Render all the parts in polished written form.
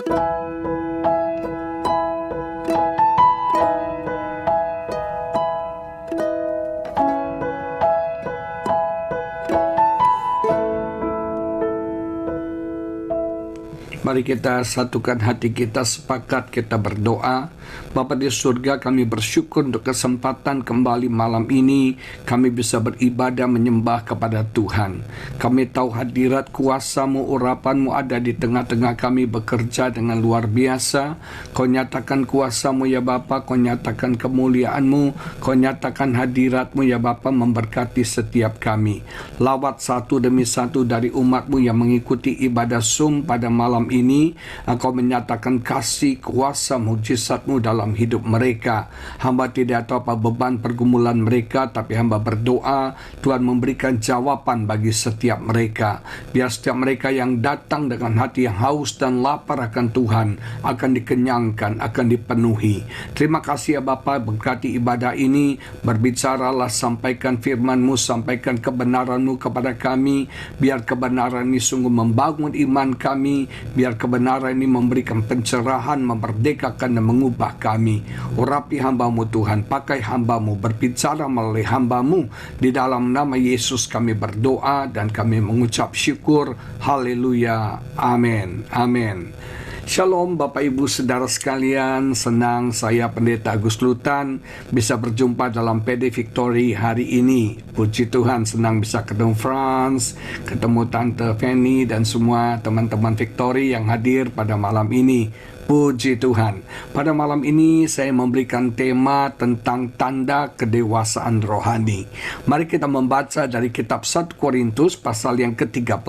Mari kita satukan hati kita, sepakat kita berdoa. Bapa di surga, kami bersyukur untuk kesempatan kembali malam ini kami bisa beribadah menyembah kepada Tuhan. Kami tahu hadirat kuasa-Mu, urapan-Mu ada di tengah-tengah kami bekerja dengan luar biasa. Kau nyatakan kuasa-Mu ya Bapa, Kau nyatakan kemuliaan-Mu, Kau nyatakan hadirat-Mu ya Bapa memberkati setiap kami. Lawat satu demi satu dari umat-Mu yang mengikuti ibadah Zoom pada malam ini, Engkau menyatakan kasih, kuasa, mujizat-Mu dalam hidup mereka. Hamba tidak tahu apa beban pergumulan mereka, tapi hamba berdoa Tuhan memberikan jawaban bagi setiap mereka. Biar setiap mereka yang datang dengan hati yang haus dan lapar akan Tuhan akan dikenyangkan, akan dipenuhi. Terima kasih ya Bapa, berkati ibadah ini, berbicaralah, sampaikan firman-Mu, sampaikan kebenaran-Mu kepada kami. Biar kebenaran ini sungguh membangun iman kami, biar kebenaran ini memberikan pencerahan, memerdekakan dan mengubah kami. Urapi hamba-Mu Tuhan, pakai hamba-Mu, berbicara melalui hamba-Mu. Di dalam nama Yesus kami berdoa dan kami mengucap syukur. Haleluya. Amin. Amin. Shalom Bapak Ibu Saudara sekalian, senang saya Pendeta Agus Lutan bisa berjumpa dalam PD Victory hari ini. Puji Tuhan, senang bisa ketemu Franz, ketemu Tante Fanny dan semua teman-teman Victory yang hadir pada malam ini. Puji Tuhan. Pada malam ini saya memberikan tema tentang tanda kedewasaan rohani. Mari kita membaca dari kitab 1 Korintus pasal yang ke-13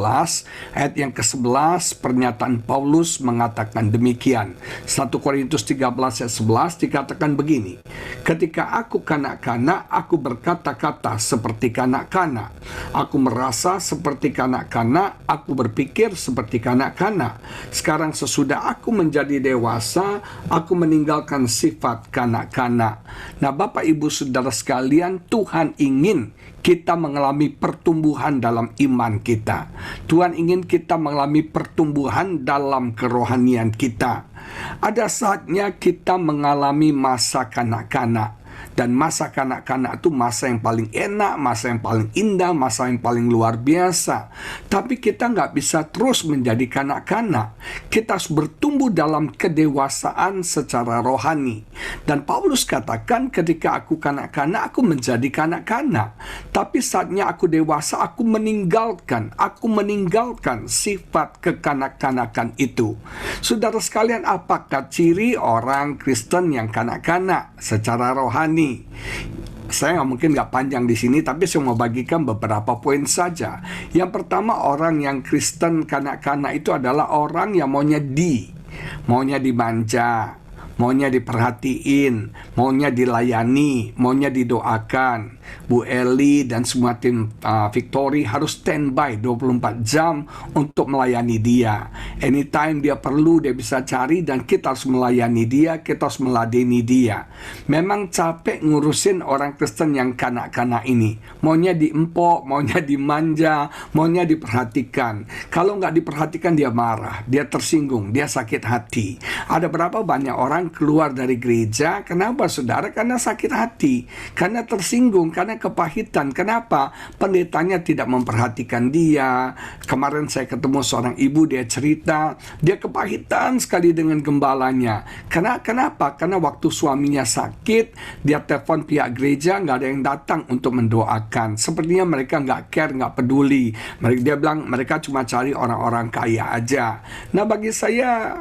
ayat yang ke-11. Pernyataan Paulus mengatakan demikian. 1 Korintus 13 ayat 11 dikatakan begini: ketika aku kanak-kanak, aku berkata-kata seperti kanak-kanak, aku merasa seperti kanak-kanak, aku berpikir seperti kanak-kanak. Sekarang sesudah aku menjadi dewasa, aku meninggalkan sifat kanak-kanak. Nah, Bapak Ibu Saudara sekalian, Tuhan ingin kita mengalami pertumbuhan dalam iman kita. Tuhan ingin kita mengalami pertumbuhan dalam kerohanian kita. Ada saatnya kita mengalami masa kanak-kanak. Dan masa kanak-kanak itu masa yang paling enak, masa yang paling indah, masa yang paling luar biasa. Tapi kita nggak bisa terus menjadi kanak-kanak. Kita harus bertumbuh dalam kedewasaan secara rohani. Dan Paulus katakan, ketika aku kanak-kanak, aku menjadi kanak-kanak. Tapi saatnya aku dewasa, aku meninggalkan sifat kekanak-kanakan itu. Saudara sekalian, apakah ciri orang Kristen yang kanak-kanak secara rohani? Saya nggak panjang di sini, tapi saya mau bagikan beberapa poin saja. Yang pertama, orang yang Kristen kanak-kanak itu adalah orang yang maunya dimanja, maunya diperhatiin, maunya dilayani, maunya didoakan. Bu Eli dan semua tim Victory harus standby 24 jam untuk melayani dia. Anytime dia perlu, dia bisa cari, dan kita harus melayani dia, kita harus meladeni dia. Memang capek ngurusin orang Kristen yang kanak-kanak ini. Maunya diempok, maunya dimanja, maunya diperhatikan. Kalau nggak diperhatikan, dia marah, dia tersinggung, dia sakit hati. Ada berapa banyak orang keluar dari gereja? Kenapa saudara? Karena sakit hati, karena tersinggung, karena kepahitan. Kenapa? Pendetanya tidak memperhatikan dia. Kemarin saya ketemu seorang ibu, dia cerita, dia kepahitan sekali dengan gembalanya. Kenapa? Karena waktu suaminya sakit, dia telepon pihak gereja, nggak ada yang datang untuk mendoakan. Sepertinya mereka nggak care, nggak peduli. Dia bilang mereka cuma cari orang-orang kaya aja. Nah, bagi saya,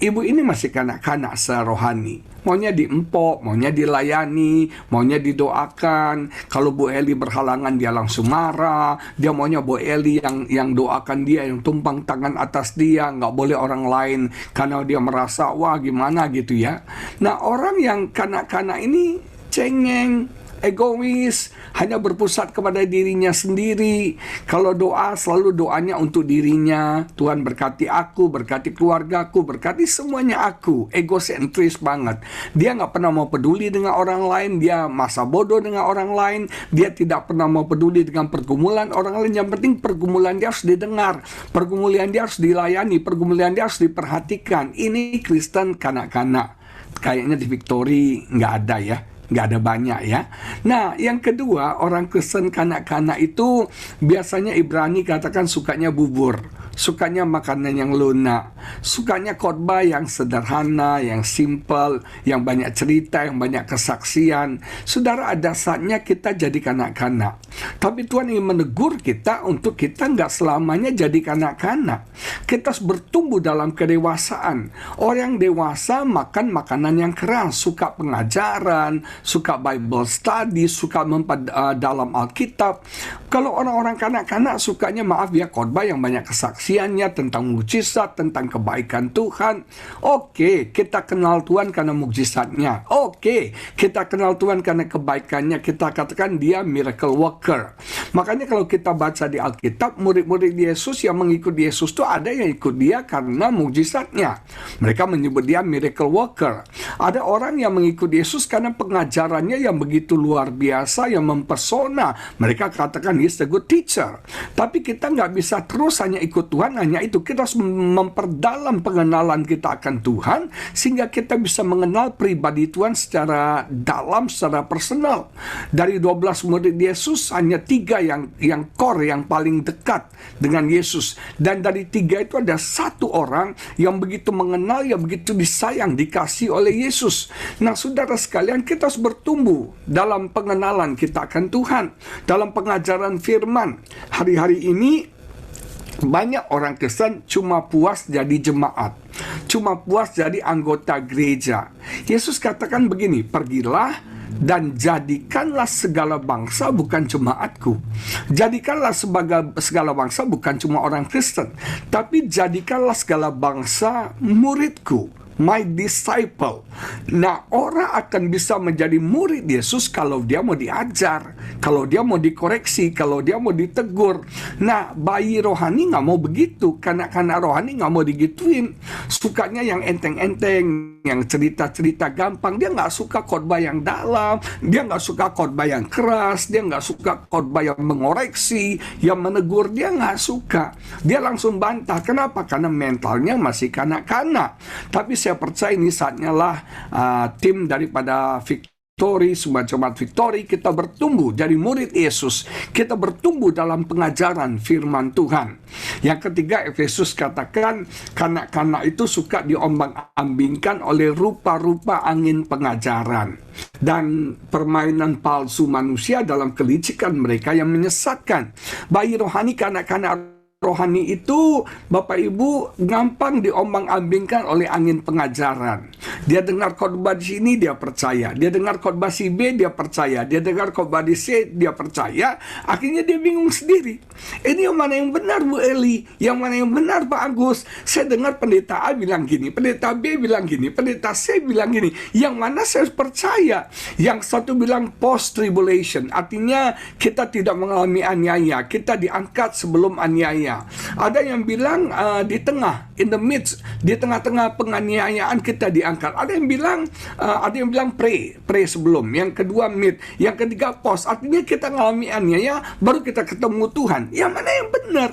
ibu ini masih kanak-kanak serohani. Maunya diempok, maunya dilayani, maunya didoakan. Kalau Bu Eli berhalangan, dia langsung marah. Dia maunya Bu Eli yang doakan dia, yang tumpang tangan atas dia. Nggak boleh orang lain, karena dia merasa, wah gimana gitu ya. Nah, orang yang kanak-kanak ini cengeng, egois, hanya berpusat kepada dirinya sendiri. Kalau doa, selalu doanya untuk dirinya. Tuhan berkati aku, berkati keluargaku, berkati semuanya aku. Egosentris banget. Dia nggak pernah mau peduli dengan orang lain. Dia masa bodoh dengan orang lain. Dia tidak pernah mau peduli dengan pergumulan orang lain. Yang penting pergumulan dia harus didengar. Pergumulan dia harus dilayani. Pergumulan dia harus diperhatikan. Ini Kristen kanak-kanak. Kayaknya di Victory nggak ada ya. Nggak ada banyak ya. Nah, yang kedua, orang Kristen kanak-kanak itu biasanya Ibrani katakan sukanya bubur, sukanya makanan yang lunak, sukanya khotbah yang sederhana, yang simple, yang banyak cerita, yang banyak kesaksian. Saudara, ada saatnya kita jadi kanak-kanak. Tapi Tuhan ingin menegur kita untuk kita nggak selamanya jadi kanak-kanak. Kita harus bertumbuh dalam kedewasaan. Orang dewasa makan makanan yang keras, suka pengajaran, suka Bible study, suka dalam Alkitab. Kalau orang-orang kanak-kanak sukanya, maaf ya, khotbah yang banyak kesaksiannya tentang mukjizat, tentang kebaikan Tuhan. Oke, kita kenal Tuhan karena mukjizatnya. Oke, kita kenal Tuhan karena kebaikannya. Kita katakan dia miracle worker. Makanya kalau kita baca di Alkitab, murid-murid Yesus yang mengikuti Yesus itu ada yang ikut dia karena mukjizatnya. Mereka menyebut dia miracle worker. Ada orang yang mengikuti Yesus karena pengajarannya yang begitu luar biasa, yang mempesona. Mereka katakan he's a good teacher. Tapi kita nggak bisa terus hanya ikut Tuhan, hanya itu. Kita harus memperdalam pengenalan kita akan Tuhan, sehingga kita bisa mengenal pribadi Tuhan secara dalam, secara personal. Dari 12 murid Yesus, hanya 3 yang core, yang paling dekat dengan Yesus. Dan dari 3 itu ada 1 orang yang begitu mengenal, yang begitu disayang, dikasih oleh Yesus. Nah, saudara sekalian, kita harus bertumbuh dalam pengenalan kita akan Tuhan, dalam pengajaran firman. Hari-hari ini banyak orang Kristen cuma puas jadi jemaat, cuma puas jadi anggota gereja. Yesus katakan begini, pergilah dan jadikanlah segala bangsa bukan jemaatku. Jadikanlah segala bangsa bukan cuma orang Kristen, tapi jadikanlah segala bangsa muridku, my disciple. Nah, orang akan bisa menjadi murid Yesus kalau dia mau diajar, kalau dia mau dikoreksi, kalau dia mau ditegur. Nah, bayi rohani nggak mau begitu, kanak-kanak rohani nggak mau digituin. Sukanya yang enteng-enteng, yang cerita-cerita gampang. Dia nggak suka khotbah yang dalam, dia nggak suka khotbah yang keras, dia nggak suka khotbah yang mengoreksi, yang menegur. Dia nggak suka. Dia langsung bantah. Kenapa? Karena mentalnya masih kanak-kanak. Tapi saya percaya ini saatnya lah tim daripada Victory, semua jemaat Victory, kita bertumbuh jadi murid Yesus. Kita bertumbuh dalam pengajaran firman Tuhan. Yang ketiga, Efesus katakan kanak-kanak itu suka diombang-ambingkan oleh rupa-rupa angin pengajaran dan permainan palsu manusia dalam kelicikan mereka yang menyesatkan. Bayi rohani, kanak-kanak rohani itu, Bapak Ibu, gampang diombang-ambingkan oleh angin pengajaran. Dia dengar khotbah di sini, dia percaya. Dia dengar khotbah si B, dia percaya. Dia dengar khotbah di C, dia percaya. Akhirnya dia bingung sendiri. Ini yang mana yang benar, Bu Eli? Yang mana yang benar, Pak Agus? Saya dengar pendeta A bilang gini, pendeta B bilang gini, pendeta C bilang gini. Yang mana saya percaya? Yang satu bilang post-tribulation. Artinya kita tidak mengalami aniaya. Kita diangkat sebelum aniaya. Ada yang bilang di tengah, in the midst, di tengah-tengah penganiayaan kita diangkat. Ada yang bilang pray sebelum. Yang kedua mid, yang ketiga post. Artinya kita ngalami aniaya, baru kita ketemu Tuhan. Yang mana yang benar?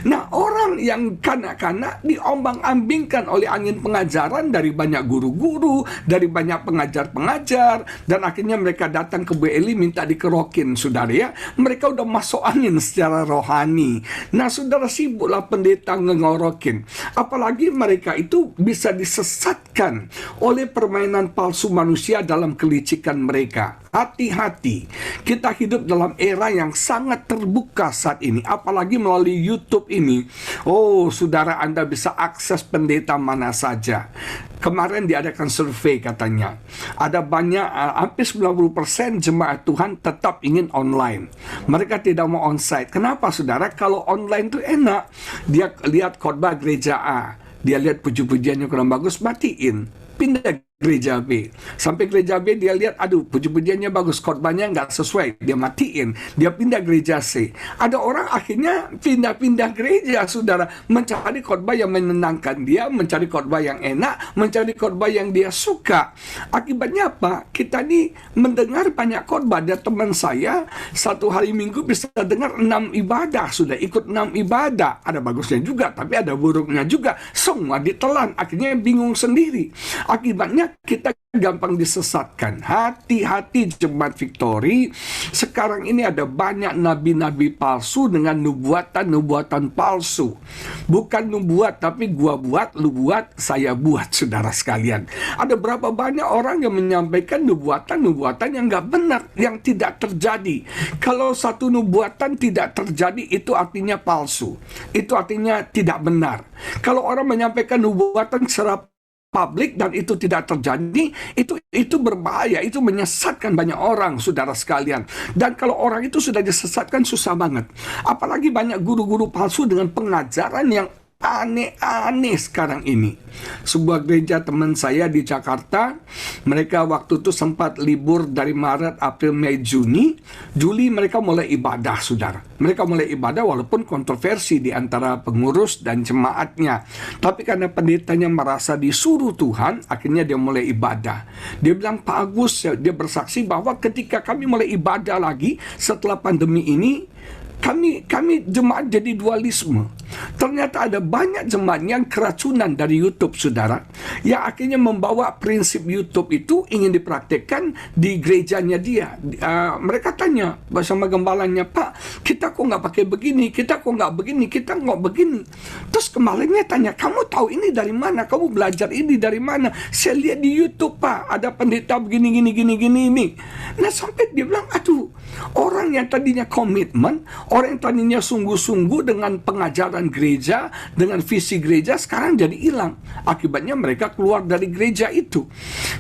Nah, orang yang kanak-kanak diombang-ambingkan oleh angin pengajaran dari banyak guru-guru, dari banyak pengajar-pengajar, dan akhirnya mereka datang ke Bu Eli minta dikerokin, saudara ya. Mereka udah masuk angin secara rohani. Nah, saudara, sibuklah pendeta ngengorokin. Apalagi mereka itu bisa disesatkan oleh permainan palsu manusia dalam kelicikan mereka. Hati-hati, kita hidup dalam era yang sangat terbuka saat ini, apalagi melalui YouTube ini. Oh, saudara, Anda bisa akses pendeta mana saja. Kemarin diadakan survei katanya, ada banyak, hampir 90% jemaat Tuhan tetap ingin online. Mereka tidak mau onsite. Kenapa, saudara? Kalau online itu enak. Dia lihat khotbah gereja A, dia lihat puji-pujiannya kurang bagus, matiin. pindah gereja B. Sampai gereja B dia lihat, aduh puji-pujiannya bagus, khotbahnya nggak sesuai, dia matiin, dia pindah gereja C. Ada orang akhirnya pindah-pindah gereja, saudara, mencari khotbah yang menenangkan dia, mencari khotbah yang enak, mencari khotbah yang dia suka. Akibatnya apa? Kita nih mendengar banyak khotbah. Ada teman saya, satu hari Minggu bisa dengar 6 ibadah, sudah ikut 6 ibadah. Ada bagusnya juga, tapi ada buruknya juga. Semua ditelan, akhirnya bingung sendiri. Akibatnya kita gampang disesatkan. Hati-hati jemaat Victory. Sekarang ini ada banyak nabi-nabi palsu dengan nubuatan-nubuatan palsu. Bukan nubuat, tapi gua buat, lu buat, saya buat, saudara sekalian. Ada berapa banyak orang yang menyampaikan nubuatan-nubuatan yang nggak benar, yang tidak terjadi. Kalau satu nubuatan tidak terjadi, itu artinya palsu. Itu artinya tidak benar. Kalau orang menyampaikan nubuatan secara publik dan itu tidak terjadi, itu berbahaya, itu menyesatkan banyak orang, saudara sekalian. Dan kalau orang itu sudah disesatkan, susah banget. Apalagi banyak guru-guru palsu dengan pengajaran yang aneh-aneh sekarang ini. Sebuah gereja teman saya di Jakarta, mereka waktu itu sempat libur dari Maret, April, Mei, Juni. Juli mereka mulai ibadah, saudara. Mereka mulai ibadah walaupun kontroversi di antara pengurus dan jemaatnya. Tapi karena pendetanya merasa disuruh Tuhan, akhirnya dia mulai ibadah. Dia bilang, Pak Agus, dia bersaksi bahwa ketika kami mulai ibadah lagi setelah pandemi ini, kami jemaat jadi dualisme. Ternyata ada banyak jemaat yang keracunan dari YouTube, saudara, yang akhirnya membawa prinsip YouTube itu ingin dipraktekkan di gerejanya dia. Mereka tanya bersama gembalanya, Pak, kita kok nggak pakai begini, kita kok nggak begini, kita nggak begini. Terus kemalinnya tanya, kamu tahu ini dari mana? Kamu belajar ini dari mana? Saya lihat di YouTube, Pak, ada pendeta begini, gini. Nah, sampai dia bilang, aduh, orang yang tadinya komitmen, orang yang tadinya sungguh-sungguh dengan pengajaran gereja, dengan visi gereja, sekarang jadi hilang. Akibatnya mereka keluar dari gereja itu.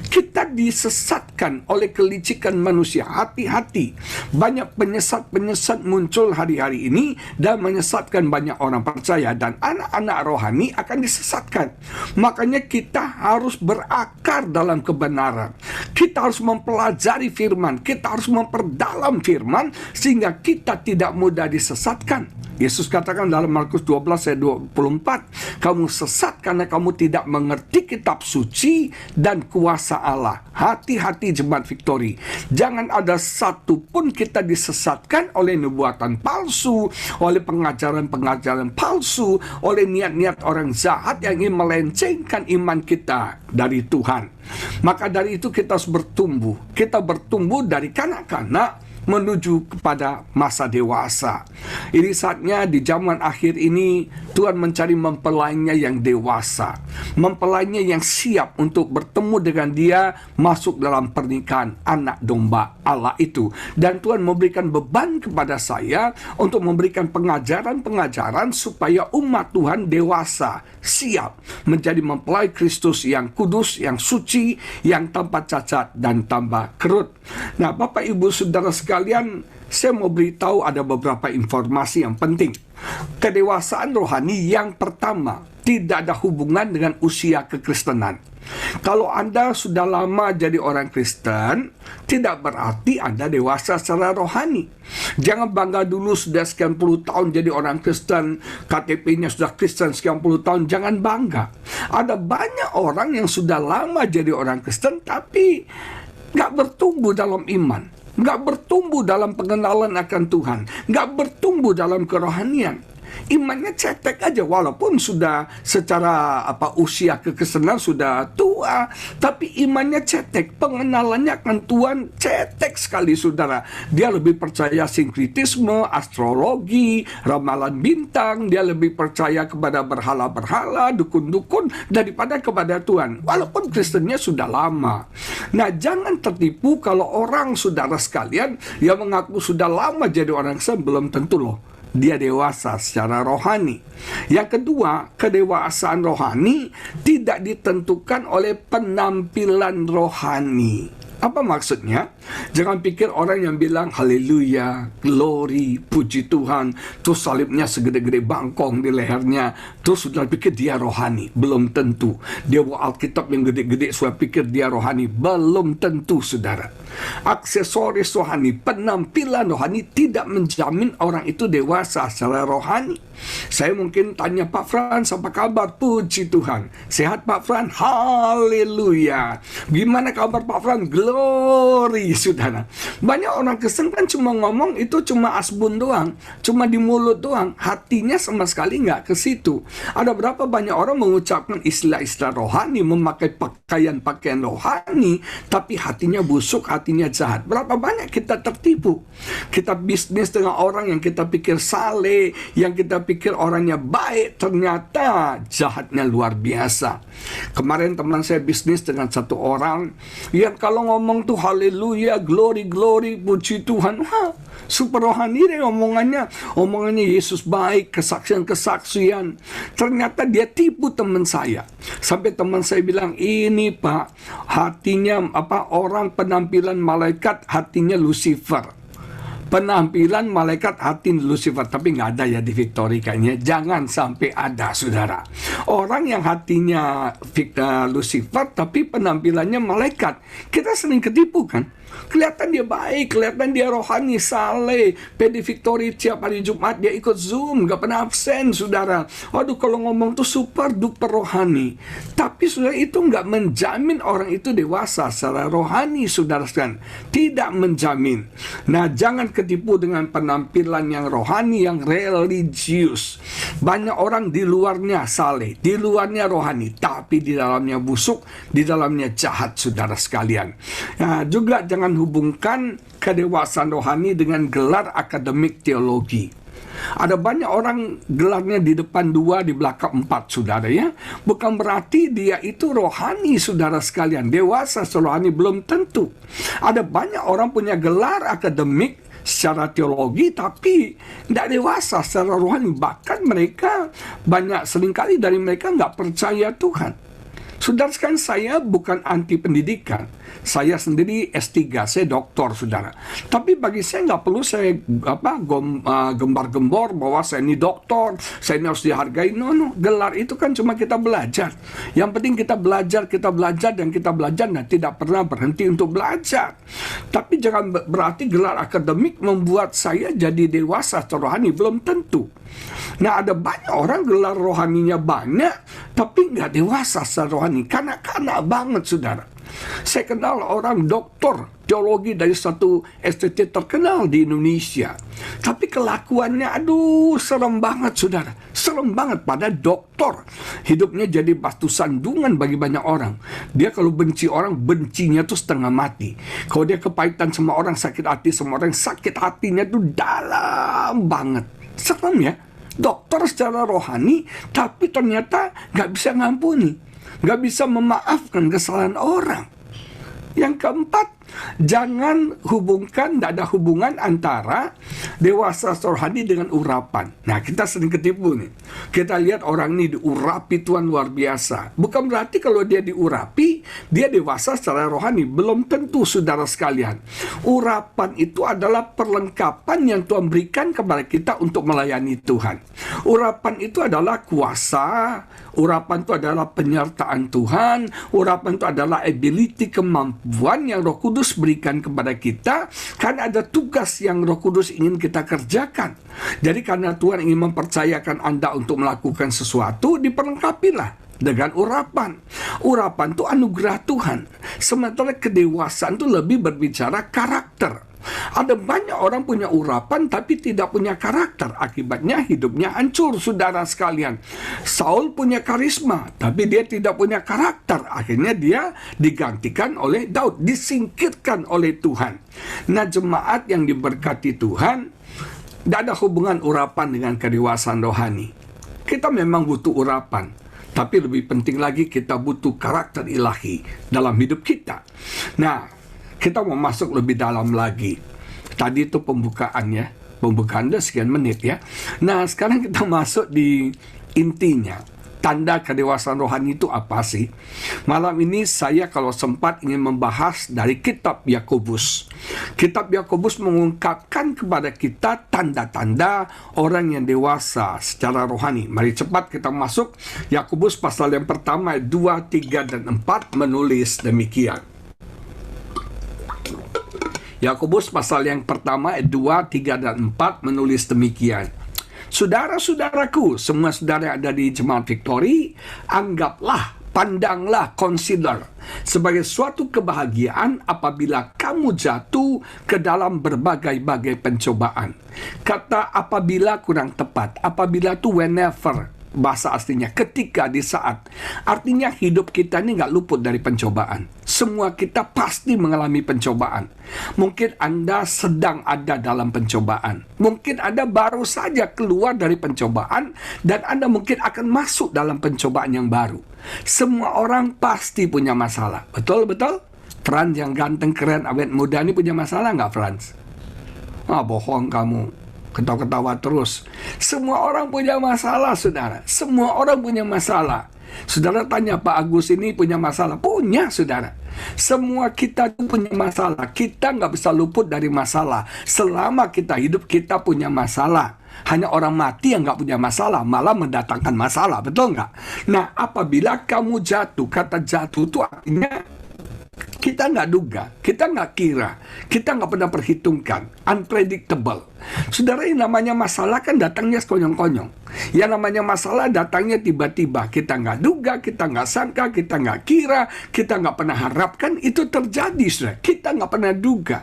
Kita disesatkan oleh kelicikan manusia. Hati-hati. Banyak penyesat-penyesat muncul hari-hari ini dan menyesatkan banyak orang percaya, dan anak-anak rohani akan disesatkan. Makanya kita harus berakar dalam kebenaran. Kita harus mempelajari firman. Kita harus memperdalam firman sehingga kita tidak mudah disesatkan. Yesus katakan dalam Markus 12 ayat 24, kamu sesat karena kamu tidak mengerti kitab suci dan kuasa Allah. Hati-hati jemaat Victory. Jangan ada satu pun kita disesatkan oleh nubuatan palsu, oleh pengajaran-pengajaran palsu, oleh niat-niat orang jahat yang ingin melencengkan iman kita dari Tuhan. Maka dari itu kita harus bertumbuh. Kita bertumbuh dari kanak-kanak menuju kepada masa dewasa. Ini saatnya di zaman akhir ini Tuhan mencari mempelainya yang dewasa, mempelainya yang siap untuk bertemu dengan Dia, masuk dalam pernikahan anak domba Allah itu. Dan Tuhan memberikan beban kepada saya untuk memberikan pengajaran-pengajaran supaya umat Tuhan dewasa, siap menjadi mempelai Kristus yang kudus, yang suci, yang tanpa cacat dan tanpa kerut. Nah, Bapak Ibu Saudara sekalian, saya mau beritahu ada beberapa informasi yang penting. Kedewasaan rohani yang pertama tidak ada hubungan dengan usia kekristenan. Kalau Anda sudah lama jadi orang Kristen, tidak berarti Anda dewasa secara rohani. Jangan bangga dulu sudah sekian puluh tahun jadi orang Kristen, KTP-nya sudah Kristen sekian puluh tahun. Jangan bangga. Ada banyak orang yang sudah lama jadi orang Kristen, tapi nggak bertumbuh dalam iman, nggak bertumbuh dalam pengenalan akan Tuhan, nggak bertumbuh dalam kerohanian. Imannya cetek aja, walaupun sudah secara usia kekristenan sudah tua, tapi imannya cetek, pengenalannya akan Tuhan cetek sekali, saudara. Dia lebih percaya sinkritisme, astrologi, ramalan bintang, dia lebih percaya kepada berhala-berhala, dukun-dukun daripada kepada Tuhan, walaupun Kristennya sudah lama. Nah, jangan tertipu kalau orang, saudara sekalian, yang mengaku sudah lama jadi orang Kristen, belum tentu loh dia dewasa secara rohani. Yang kedua, kedewasaan rohani tidak ditentukan oleh penampilan rohani. Apa maksudnya? Jangan pikir orang yang bilang haleluya, glory, puji Tuhan, terus salibnya segede-gede bangkong di lehernya, Terus saudara pikir dia rohani? Belum tentu. Dia bawa Alkitab yang gede-gede, saudara pikir dia rohani? Belum tentu, saudara. Aksesoris rohani, penampilan rohani tidak menjamin orang itu dewasa secara rohani. Saya mungkin tanya Pak Frans, apa kabar? Puji Tuhan. Sehat Pak Frans? Haleluya. Gimana kabar Pak Frans? Glory, saudara. Banyak orang Kristen kan cuma ngomong itu cuma asbun doang, cuma di mulut doang, hatinya sama sekali nggak ke situ. Ada berapa banyak orang mengucapkan istilah-istilah rohani, memakai pakaian-pakaian rohani, tapi hatinya busuk, hatinya jahat. Berapa banyak kita tertipu. Kita bisnis dengan orang yang kita pikir saleh, yang kita pikir orangnya baik, ternyata jahatnya luar biasa. Kemarin teman saya bisnis dengan satu orang yang kalau ngomong tuh haleluya, glory, glory, puji Tuhan. Wah, super rohani deh omongannya. Omongannya Yesus baik, kesaksian-kesaksian. Ternyata dia tipu teman saya. Sampai teman saya bilang, ini Pak, hatinya orang penampilan malaikat, hatinya Lucifer. Penampilan malaikat hati Lucifer, tapi nggak ada ya di Victory kayaknya. Jangan sampai ada, saudara. Orang yang hatinya Lucifer tapi penampilannya malaikat, kita sering ketipu kan. Kelihatan dia baik, kelihatan dia rohani, saleh. PD Victory tiap hari Jumat dia ikut Zoom, gak pernah absen, saudara. Waduh, kalau ngomong tuh super duper rohani. Tapi saudara, itu gak menjamin orang itu dewasa secara rohani, saudara sekalian. Tidak menjamin. Nah, jangan ketipu dengan penampilan yang rohani, yang religius. Banyak orang di luarnya saleh, di luarnya rohani, tapi di dalamnya busuk, di dalamnya jahat, saudara sekalian. Nah, juga jangan hubungkan kedewasaan rohani dengan gelar akademik teologi. Ada banyak orang gelarnya di depan 2, di belakang 4, saudara ya. Bukan berarti dia itu rohani, saudara sekalian. Dewasa rohani belum tentu. Ada banyak orang punya gelar akademik secara teologi tapi tidak dewasa secara rohani. Bahkan mereka seringkali dari mereka nggak percaya Tuhan. Saudara sekalian, saya bukan anti pendidikan. Saya sendiri S3, saya doktor, saudara. Tapi bagi saya nggak perlu saya gembar-gembor bahwa saya ini doktor, saya ini harus dihargai. No, gelar itu kan cuma kita belajar. Yang penting kita belajar, dan kita belajar dan tidak pernah berhenti untuk belajar. Tapi jangan berarti gelar akademik membuat saya jadi dewasa rohani, belum tentu. Nah, ada banyak orang gelar rohaninya banyak, tapi nggak dewasa secara rohani. Kanak-kanak banget, saudara. Saya kenal orang doktor teologi dari satu STT terkenal di Indonesia. Tapi kelakuannya, aduh, serem banget, saudara. Serem banget pada doktor. Hidupnya jadi batu sandungan bagi banyak orang. Dia kalau benci orang, bencinya tuh setengah mati. Kalau dia kepahitan sama orang, sakit hati sama orang, sakit hatinya tuh dalam banget. Serem ya. Dokter secara rohani, tapi ternyata nggak bisa ngampuni, nggak bisa memaafkan kesalahan orang. Yang keempat, jangan hubungkan, tidak ada hubungan antara dewasa rohani dengan urapan. Nah, kita sering ketipu nih. Kita lihat orang ini diurapi Tuhan luar biasa. Bukan berarti kalau dia diurapi, dia dewasa secara rohani. Belum tentu, saudara sekalian. Urapan itu adalah perlengkapan yang Tuhan berikan kepada kita untuk melayani Tuhan. Urapan itu adalah kuasa. Urapan itu adalah penyertaan Tuhan. Urapan itu adalah ability, kemampuan yang Roh Kudus berikan kepada kita, karena ada tugas yang Roh Kudus ingin kita kerjakan. Jadi karena Tuhan ingin mempercayakan Anda untuk melakukan sesuatu, diperlengkapilah dengan urapan. Urapan itu anugerah Tuhan. Sementara kedewasaan itu lebih berbicara karakter. Ada banyak orang punya urapan tapi tidak punya karakter. Akibatnya hidupnya hancur, saudara sekalian. Saul punya karisma tapi dia tidak punya karakter. Akhirnya dia digantikan oleh Daud, disingkirkan oleh Tuhan. Nah, jemaat yang diberkati Tuhan, tidak ada hubungan urapan dengan kedewasaan rohani. Kita memang butuh urapan, tapi lebih penting lagi kita butuh karakter ilahi dalam hidup kita. Nah, kita mau masuk lebih dalam lagi. Tadi itu pembukaannya. Pembukaan udah sekian menit ya. Nah, sekarang kita masuk di intinya. tanda kedewasaan rohani itu apa sih? Malam ini saya kalau sempat ingin membahas dari kitab Yakobus. Kitab Yakobus mengungkapkan kepada kita tanda-tanda orang yang dewasa secara rohani. Mari cepat kita masuk. Yakobus pasal yang pertama 2, 3, dan 4 menulis demikian. Yakobus pasal yang pertama 2, 3, dan 4 menulis demikian. Saudara-saudaraku, semua saudara yang ada di Jemaat Victory, anggaplah, pandanglah, consider sebagai suatu kebahagiaan apabila kamu jatuh ke dalam berbagai-bagai pencobaan. Kata apabila kurang tepat, apabila itu whenever, bahasa aslinya ketika, di saat. Artinya hidup kita ini nggak luput dari pencobaan. Semua kita pasti mengalami pencobaan. Mungkin Anda sedang ada dalam pencobaan. Mungkin Anda baru saja keluar dari pencobaan dan Anda mungkin akan masuk dalam pencobaan yang baru. Semua orang pasti punya masalah. Betul-betul? Franz yang ganteng, keren, awet muda ini punya masalah nggak, Franz? Bohong kamu. Ketawa-ketawa terus. Semua orang punya masalah, saudara. Semua orang punya masalah. Saudara tanya, Pak Agus ini punya masalah? Punya, saudara. Semua kita punya masalah. Kita nggak bisa luput dari masalah. Selama kita hidup, kita punya masalah. Hanya orang mati yang nggak punya masalah, malah mendatangkan masalah. Betul nggak? Nah, apabila kamu jatuh, kata jatuh itu artinya kita nggak duga, kita nggak kira, kita nggak pernah perhitungkan, unpredictable. Saudara, yang namanya masalah kan datangnya sekonyong-konyong. Yang namanya masalah datangnya tiba-tiba. Kita nggak duga, kita nggak sangka, kita nggak kira, kita nggak pernah harapkan itu terjadi, saudara. Kita nggak pernah duga.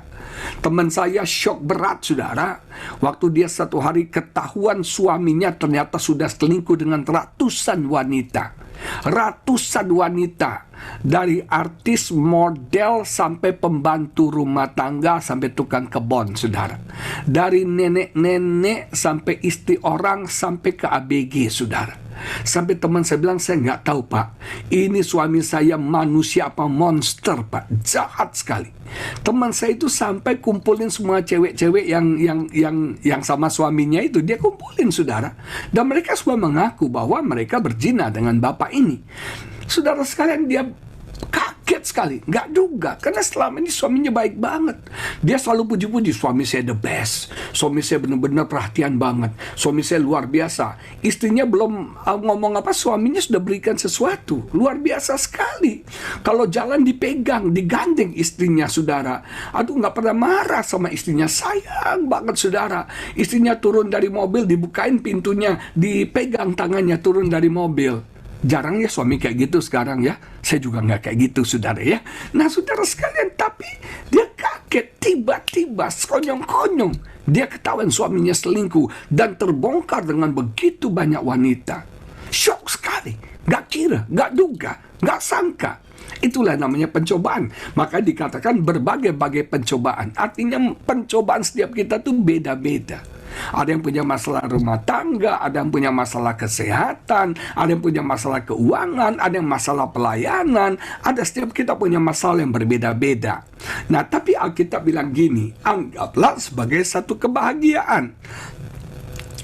Teman saya syok berat, saudara, waktu dia satu hari ketahuan suaminya ternyata sudah selingkuh dengan ratusan wanita. Ratusan wanita, dari artis, model, sampai pembantu rumah tangga, sampai tukang kebon, saudara. Dari nenek-nenek sampai istri orang, sampai ke ABG, saudara. Sampai teman saya bilang, saya nggak tahu, Pak, ini suami saya manusia apa monster, Pak, jahat sekali. Teman saya itu sampai kumpulin semua cewek-cewek yang sama suaminya itu, dia kumpulin, saudara. Dan mereka semua mengaku bahwa mereka berzina dengan bapak ini. Saudara sekalian, dia kaget sekali, nggak duga, karena selama ini suaminya baik banget. Dia selalu puji-puji, suami saya the best, suami saya benar-benar perhatian banget, suami saya luar biasa. Istrinya belum ngomong apa, suaminya sudah berikan sesuatu, luar biasa sekali. Kalau jalan dipegang, digandeng istrinya, saudara. Aduh, nggak pernah marah sama istrinya, sayang banget, saudara. Istrinya turun dari mobil, dibukain pintunya, dipegang tangannya turun dari mobil. Jarang ya suami kayak gitu sekarang ya. Saya juga nggak kayak gitu, saudara ya. Nah, saudara sekalian, tapi dia kaget tiba-tiba sekonyong-konyong. Dia ketahuan suaminya selingkuh dan terbongkar dengan begitu banyak wanita. Syok sekali. Nggak kira, nggak duga, nggak sangka. Itulah namanya pencobaan. Maka dikatakan berbagai-bagai pencobaan. Artinya pencobaan setiap kita tuh beda-beda. Ada yang punya masalah rumah tangga, ada yang punya masalah kesehatan, ada yang punya masalah keuangan, ada yang masalah pelayanan. Ada, setiap kita punya masalah yang berbeda-beda. Nah, tapi Alkitab bilang gini, anggaplah sebagai satu kebahagiaan.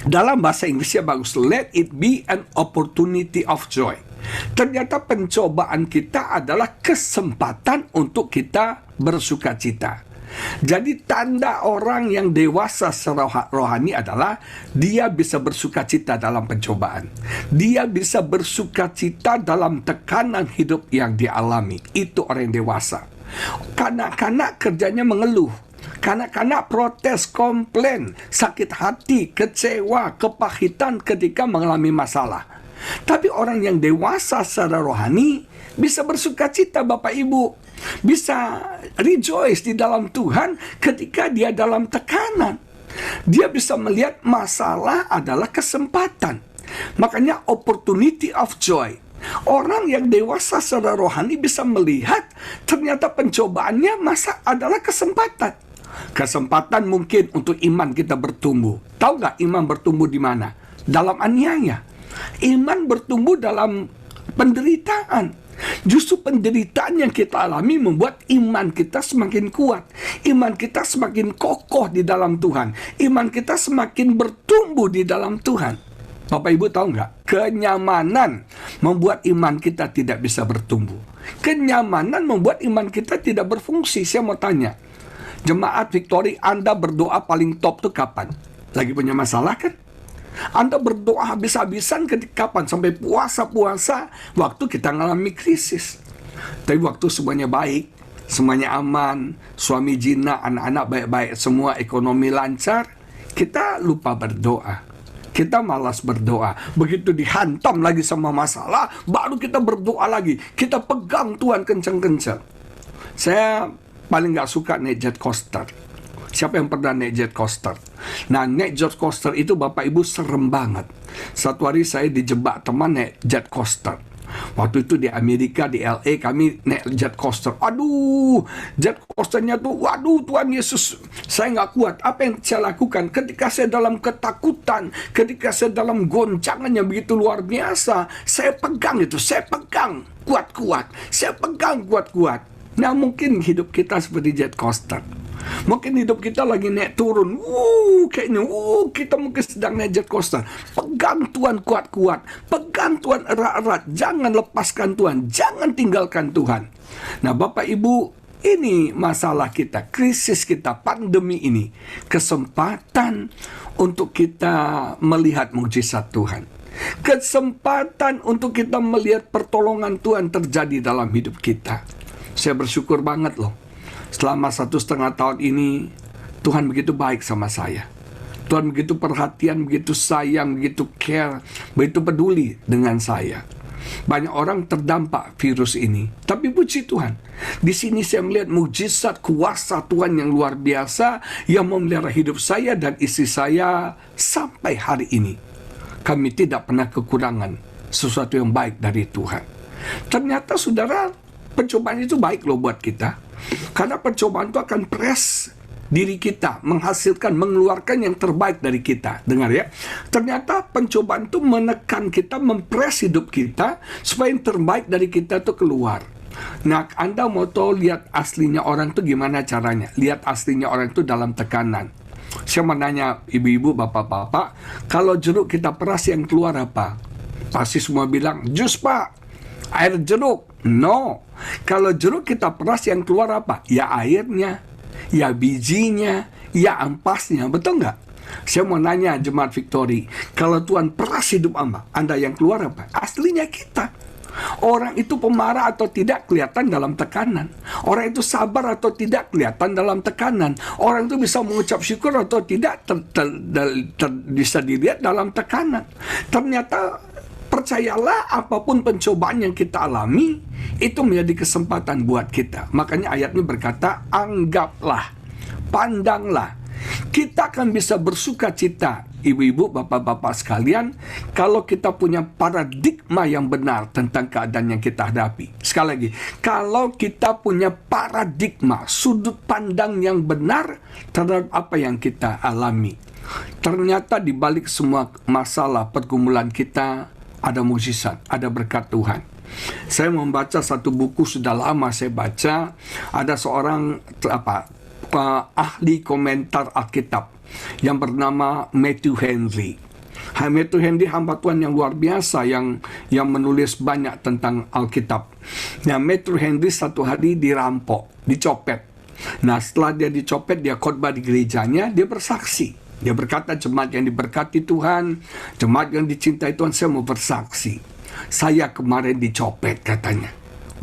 Dalam bahasa Inggrisnya bagus, let it be an opportunity of joy. Ternyata pencobaan kita adalah kesempatan untuk kita bersuka cita. Jadi tanda orang yang dewasa secara rohani adalah dia bisa bersuka cita dalam pencobaan. Dia bisa bersuka cita dalam tekanan hidup yang dialami. Itu orang yang dewasa. Kanak-kanak kerjanya mengeluh. Kanak-kanak protes, komplain, sakit hati, kecewa, kepahitan ketika mengalami masalah. Tapi orang yang dewasa secara rohani bisa bersuka cita, Bapak Ibu. Bisa rejoice di dalam Tuhan ketika dia dalam tekanan. Dia bisa melihat masalah adalah kesempatan. Makanya opportunity of joy. Orang yang dewasa secara rohani bisa melihat ternyata pencobaannya adalah kesempatan. Kesempatan mungkin untuk iman kita bertumbuh. Tahu nggak iman bertumbuh di mana? Dalam aniaya. Iman bertumbuh dalam penderitaan. Justru penderitaan yang kita alami membuat iman kita semakin kuat. Iman kita semakin kokoh di dalam Tuhan. Iman kita semakin bertumbuh di dalam Tuhan. Bapak Ibu tahu nggak? Kenyamanan membuat iman kita tidak bisa bertumbuh. Kenyamanan membuat iman kita tidak berfungsi. Saya mau tanya, Jemaat Victory, Anda berdoa paling top tuh kapan? Lagi punya masalah kan? Anda berdoa habis-habisan ketika kapan? Sampai puasa-puasa waktu kita ngalami krisis. Tapi waktu semuanya baik, semuanya aman, suami jina, anak-anak baik-baik, semua ekonomi lancar, kita lupa berdoa. Kita malas berdoa. Begitu dihantam lagi sama masalah, baru kita berdoa lagi. Kita pegang Tuhan kencang-kencang. Saya paling gak suka naik jet coaster. Siapa yang pernah naik jet coaster? Nah, naik jet coaster itu Bapak Ibu serem banget. Satu hari saya dijebak teman naik jet coaster. Waktu itu di Amerika, di LA, kami naik jet coaster. Aduh, jet coasternya tuh, waduh Tuhan Yesus, saya nggak kuat. Apa yang saya lakukan? Ketika saya dalam ketakutan, ketika saya dalam goncangan yang begitu luar biasa, saya pegang itu, saya pegang kuat-kuat, saya pegang kuat-kuat. Nah, mungkin hidup kita seperti jet coaster. Mungkin hidup kita lagi naik turun. Kayaknya kita mungkin sedang naik jet coaster. Pegang Tuhan kuat-kuat. Pegang Tuhan erat-erat. Jangan lepaskan Tuhan. Jangan tinggalkan Tuhan. Nah, Bapak Ibu, ini masalah kita, krisis kita, pandemi ini. Kesempatan untuk kita melihat mukjizat Tuhan. Kesempatan untuk kita melihat pertolongan Tuhan terjadi dalam hidup kita. Saya bersyukur banget loh. Selama 1,5 tahun ini, Tuhan begitu baik sama saya. Tuhan begitu perhatian, begitu sayang, begitu care, begitu peduli dengan saya. Banyak orang terdampak virus ini. Tapi puji Tuhan, di sini saya melihat mukjizat kuasa Tuhan yang luar biasa yang memelihara hidup saya dan istri saya sampai hari ini. Kami tidak pernah kekurangan sesuatu yang baik dari Tuhan. Ternyata saudara, pencobaan itu baik loh buat kita. Karena pencobaan itu akan press diri kita, menghasilkan, mengeluarkan yang terbaik dari kita. Dengar ya, ternyata pencobaan itu menekan kita, mempres hidup kita, supaya yang terbaik dari kita itu keluar. Nah, Anda mau tahu lihat aslinya orang itu gimana caranya? Lihat aslinya orang itu dalam tekanan. Saya mau nanya ibu-ibu, bapak-bapak, kalau jeruk kita peras yang keluar apa? Pasti semua bilang, jus pak, air jeruk. No, kalau jeruk kita peras yang keluar apa? Ya airnya, ya bijinya, ya ampasnya, betul nggak? Saya mau nanya Jemaat Victory, kalau Tuhan peras hidup Anda yang keluar apa? Aslinya kita. Orang itu pemarah atau tidak kelihatan dalam tekanan. Orang itu sabar atau tidak kelihatan dalam tekanan. Orang itu bisa mengucap syukur atau tidak bisa dilihat dalam tekanan. Ternyata percayalah, apapun pencobaan yang kita alami, itu menjadi kesempatan buat kita. Makanya ayatnya berkata, anggaplah, pandanglah. Kita akan bisa bersuka cita, ibu-ibu, bapak-bapak sekalian, kalau kita punya paradigma yang benar tentang keadaan yang kita hadapi. Sekali lagi, kalau kita punya paradigma, sudut pandang yang benar terhadap apa yang kita alami. Ternyata di balik semua masalah pergumulan kita, ada mukjizat, ada berkat Tuhan. Saya membaca satu buku, sudah lama saya baca. Ada seorang ahli komentar Alkitab yang bernama Matthew Henry. Matthew Henry hamba Tuhan yang luar biasa yang menulis banyak tentang Alkitab. Nah, Matthew Henry satu hari dirampok, dicopet. Nah, setelah dia dicopet, dia khotbah di gerejanya, dia bersaksi. Dia berkata, jemaat yang diberkati Tuhan, jemaat yang dicintai Tuhan, saya mau bersaksi. Saya kemarin dicopet, katanya.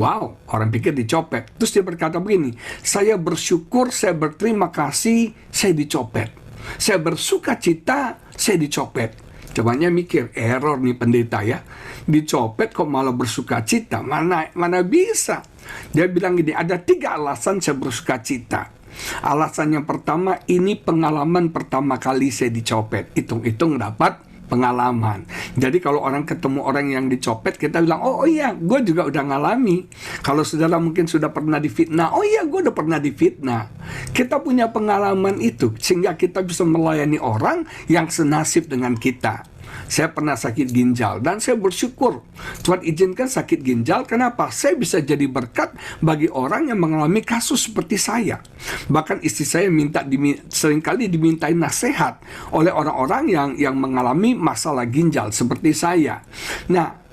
Wow, orang pikir dicopet. Terus dia berkata begini, saya bersyukur, saya berterima kasih, saya dicopet. Saya bersuka cita, saya dicopet. Jemaatnya mikir, error nih pendeta ya. Dicopet kok malah bersuka cita, mana bisa. Dia bilang gini, ada 3 alasan saya bersuka cita. Alasan yang pertama, ini pengalaman pertama kali saya dicopet. Hitung-hitung dapat pengalaman. Jadi kalau orang ketemu orang yang dicopet, kita bilang, oh iya, gue juga udah ngalami. Kalau saudara mungkin sudah pernah difitnah, oh iya, gue udah pernah difitnah. Kita punya pengalaman itu, sehingga kita bisa melayani orang yang senasib dengan kita. Saya pernah sakit ginjal dan saya bersyukur Tuhan izinkan sakit ginjal. Kenapa? Saya bisa jadi berkat bagi orang yang mengalami kasus seperti saya. Bahkan istri saya seringkali dimintai nasihat oleh orang-orang yang mengalami masalah ginjal seperti saya. Nah,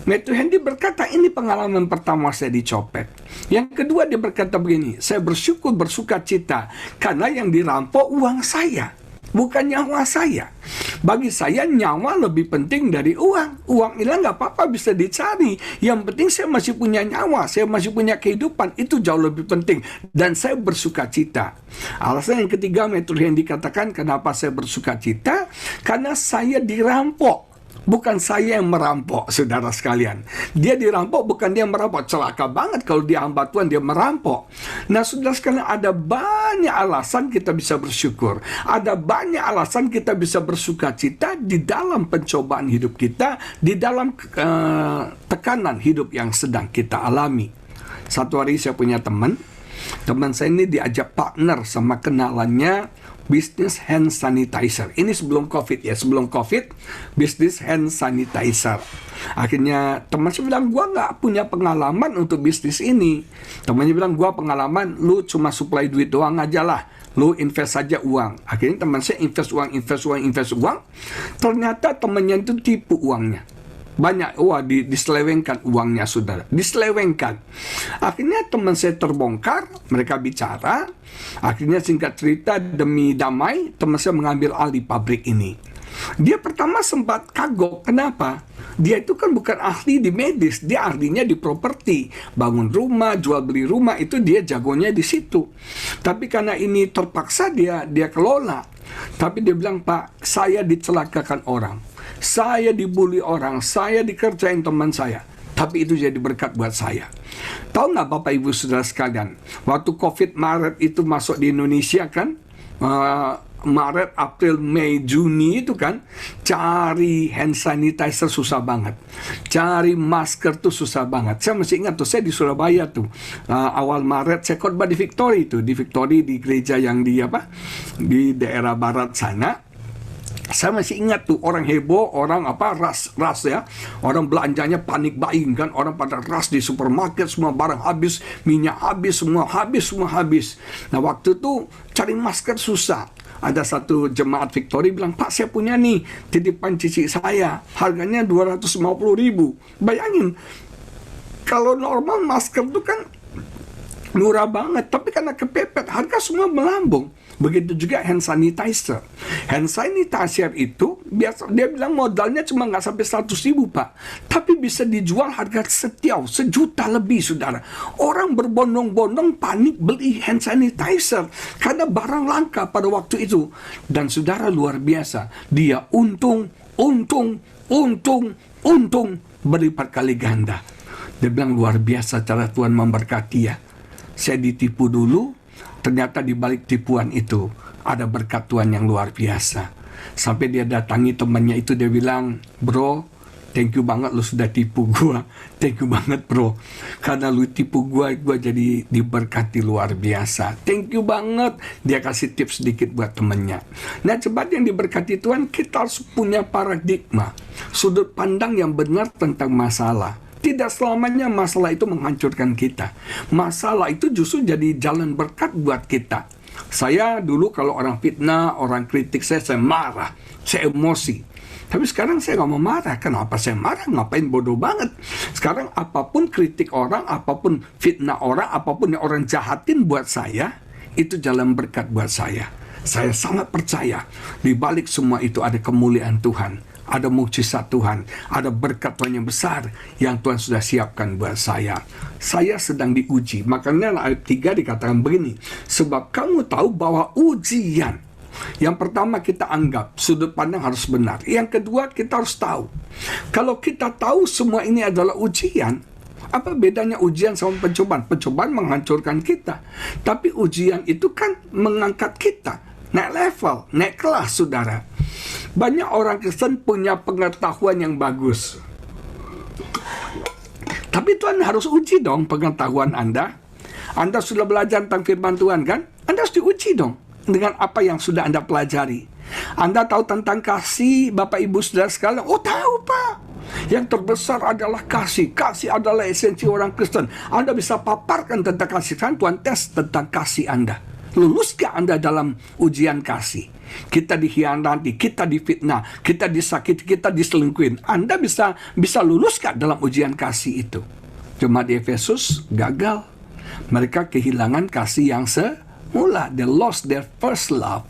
Matthew Henry berkata, ini pengalaman pertama saya dicopet. Yang kedua dia berkata begini, saya bersyukur, bersuka cita karena yang dirampok uang saya, bukan nyawa saya. Bagi saya nyawa lebih penting dari uang. Uang hilang nggak apa-apa, bisa dicari. Yang penting saya masih punya nyawa, saya masih punya kehidupan. Itu jauh lebih penting. Dan saya bersuka cita. Alasan yang ketiga, Matthew Henry katakan kenapa saya bersuka cita, karena saya dirampok. Bukan saya yang merampok, saudara sekalian. Dia dirampok, bukan dia merampok. Celaka banget kalau dia hamba Tuhan, dia merampok. Nah, saudara sekalian, ada banyak alasan kita bisa bersyukur. Ada banyak alasan kita bisa bersuka cita di dalam pencobaan hidup kita, di dalam tekanan hidup yang sedang kita alami. Satu hari saya punya teman saya ini diajak partner sama kenalannya bisnis hand sanitizer. Ini sebelum COVID ya, sebelum COVID, bisnis hand sanitizer. Akhirnya teman saya bilang, gua nggak punya pengalaman untuk bisnis ini. Temannya bilang, gua pengalaman, lu cuma supply duit doang aja lah. Lu invest saja uang. Akhirnya teman saya invest uang. Ternyata temannya itu tipu uangnya. Banyak, diselewengkan uangnya, saudara. Diselewengkan. Akhirnya teman saya terbongkar, mereka bicara. Akhirnya singkat cerita, demi damai, teman saya mengambil alih pabrik ini. Dia pertama sempat kagok. Kenapa? Dia itu kan bukan ahli di medis, dia ahlinya di properti. Bangun rumah, jual beli rumah, itu dia jagonya di situ. Tapi karena ini terpaksa dia kelola. Tapi dia bilang, Pak, saya dicelakakan orang. Saya dibully orang, saya dikerjain teman saya. Tapi itu jadi berkat buat saya. Tahu nggak Bapak Ibu Saudara sekalian, waktu COVID Maret itu masuk di Indonesia kan, Maret, April, Mei, Juni itu kan, cari hand sanitizer susah banget, cari masker tuh susah banget. Saya masih ingat tuh, saya di Surabaya tuh, awal Maret saya khotbah di Victory tuh, di gereja yang di daerah barat sana. Saya masih ingat tuh, orang heboh, orang ras ya, orang belanjanya panik buying kan, orang pada ras di supermarket, semua barang habis, minyak habis, semua habis. Nah, waktu itu cari masker susah. Ada satu jemaat Victory bilang, Pak, saya punya nih titipan cici saya, harganya 250.000. Bayangin, kalau normal masker itu kan murah banget, tapi karena kepepet, harga semua melambung. Begitu juga hand sanitizer. Hand sanitizer itu biasa, dia bilang modalnya cuma nggak sampai 100.000, Pak. Tapi bisa dijual harga sejuta lebih, saudara. Orang berbondong-bondong panik beli hand sanitizer karena barang langka pada waktu itu. Dan saudara, luar biasa. Dia untung berlipat kali ganda. Dia bilang luar biasa cara Tuhan memberkati ya. Saya ditipu dulu. Ternyata di balik tipuan itu ada berkat Tuhan yang luar biasa. Sampai dia datangi temannya itu, dia bilang, bro, thank you banget lu sudah tipu gua. Thank you banget bro, karena lu tipu gua jadi diberkati luar biasa. Thank you banget. Dia kasih tips sedikit buat temannya. Nah, sebab yang diberkati Tuhan, kita harus punya paradigma, sudut pandang yang benar tentang masalah. Tidak selamanya masalah itu menghancurkan kita. Masalah itu justru jadi jalan berkat buat kita. Saya dulu kalau orang fitnah, orang kritik saya marah, saya emosi. Tapi sekarang saya nggak mau marah. Kenapa saya marah? Ngapain, bodoh banget. Sekarang apapun kritik orang, apapun fitnah orang, apapun yang orang jahatin buat saya, itu jalan berkat buat saya. Saya sangat percaya di balik semua itu ada kemuliaan Tuhan. Ada mukjizat Tuhan, ada berkat Tuhan yang besar yang Tuhan sudah siapkan buat saya. Saya sedang diuji. Makanya ayat 3 dikatakan begini, sebab kamu tahu bahwa ujian. Yang pertama kita anggap, sudut pandang harus benar. Yang kedua kita harus tahu. Kalau kita tahu semua ini adalah ujian, apa bedanya ujian sama pencobaan? Pencobaan menghancurkan kita. Tapi ujian itu kan mengangkat kita. Naik level, naik kelas, saudara. Banyak orang Kristen punya pengetahuan yang bagus. Tapi Tuhan harus uji dong pengetahuan Anda. Anda sudah belajar tentang firman Tuhan kan? Anda harus diuji dong dengan apa yang sudah Anda pelajari. Anda tahu tentang kasih, Bapak Ibu Saudara sekalian? Oh, tahu, Pak. Yang terbesar adalah kasih. Kasih adalah esensi orang Kristen. Anda bisa paparkan tentang kasih. Kan Tuhan tes tentang kasih Anda. Luluskah Anda dalam ujian kasih? Kita dikhianati, kita difitnah, kita disakiti, kita diselingkuhin. Anda bisa luluskah dalam ujian kasih itu? Jemaat di Efesus gagal. Mereka kehilangan kasih yang semula. They lost their first love.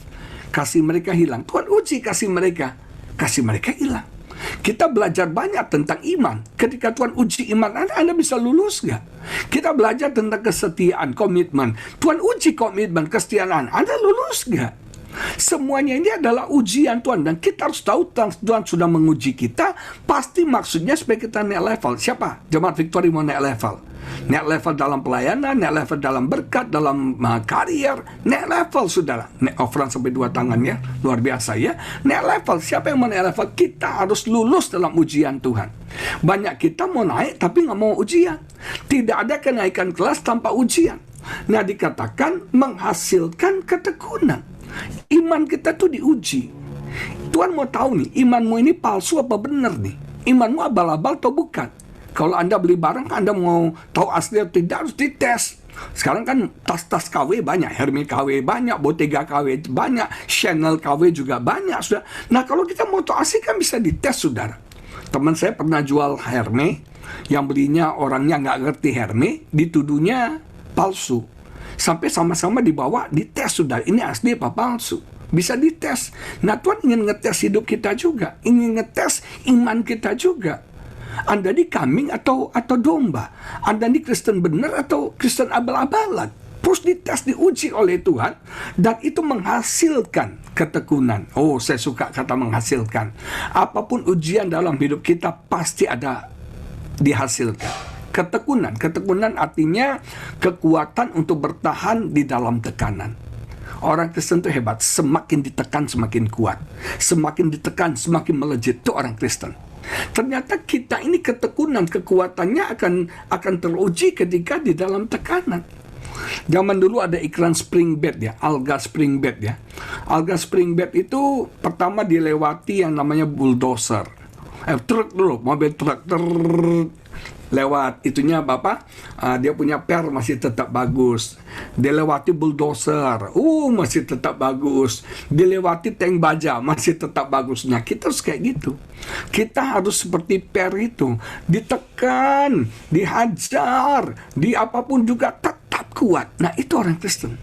Kasih mereka hilang. Tuhan uji kasih mereka. Kasih mereka hilang. Kita belajar banyak tentang iman. Ketika Tuhan uji iman Anda bisa lulus gak? Kita belajar tentang kesetiaan, komitmen. Tuhan uji komitmen, kesetiaan Anda lulus gak? Semuanya ini adalah ujian Tuhan. Dan kita harus tahu Tuhan sudah menguji kita. Pasti maksudnya supaya kita naik level. Siapa? Jemaat Victory mau naik level. Naik level dalam pelayanan, naik level dalam berkat, dalam karier. Naik level, saudara. Naik offering sampai 2 tangan ya. Luar biasa ya. Naik level. Siapa yang mau naik level? Kita harus lulus dalam ujian Tuhan. Banyak kita mau naik tapi nggak mau ujian. Tidak ada kenaikan kelas tanpa ujian. Nah, dikatakan menghasilkan ketekunan. Iman kita tuh diuji. Tuhan mau tahu nih, imanmu ini palsu apa benar nih? Imanmu abal-abal atau bukan? Kalau Anda beli barang, Anda mau tahu asli atau tidak, harus dites. Sekarang kan tas-tas KW banyak, Hermes KW banyak, Bottega KW banyak, Chanel KW juga banyak, sudah. Nah, kalau kita mau tahu asli kan bisa dites, saudara. Teman saya pernah jual Hermes, yang belinya orangnya nggak ngerti Hermes, dituduhnya palsu. Sampai sama-sama dibawa dites, sudah ini asli apa palsu, bisa dites. Nah, Tuhan ingin ngetes hidup kita juga, ingin ngetes iman kita juga. Anda ini kambing atau domba? Anda ini Kristen benar atau Kristen abal-abalan? Terus dites, diuji oleh Tuhan, dan itu menghasilkan ketekunan. Oh, saya suka kata menghasilkan. Apapun ujian dalam hidup kita pasti ada dihasilkan. Ketekunan artinya kekuatan untuk bertahan di dalam tekanan. Orang Kristen itu hebat, semakin ditekan semakin kuat, semakin ditekan semakin melejit. Itu orang Kristen. Ternyata kita ini ketekunan, kekuatannya akan teruji ketika di dalam tekanan. Zaman dulu ada iklan spring bed ya, alga spring bed ya. Alga spring bed itu pertama dilewati yang namanya bulldozer. Truk dulu, mobil truk lewat itunya Bapak, dia punya per masih tetap bagus. Dilewati bulldozer, masih tetap bagus. Dilewati tank baja, masih tetap bagus. Nah, kita harus kayak gitu. Kita harus seperti per itu, ditekan, dihajar, di apapun juga tetap kuat. Nah, itu orang Kristen.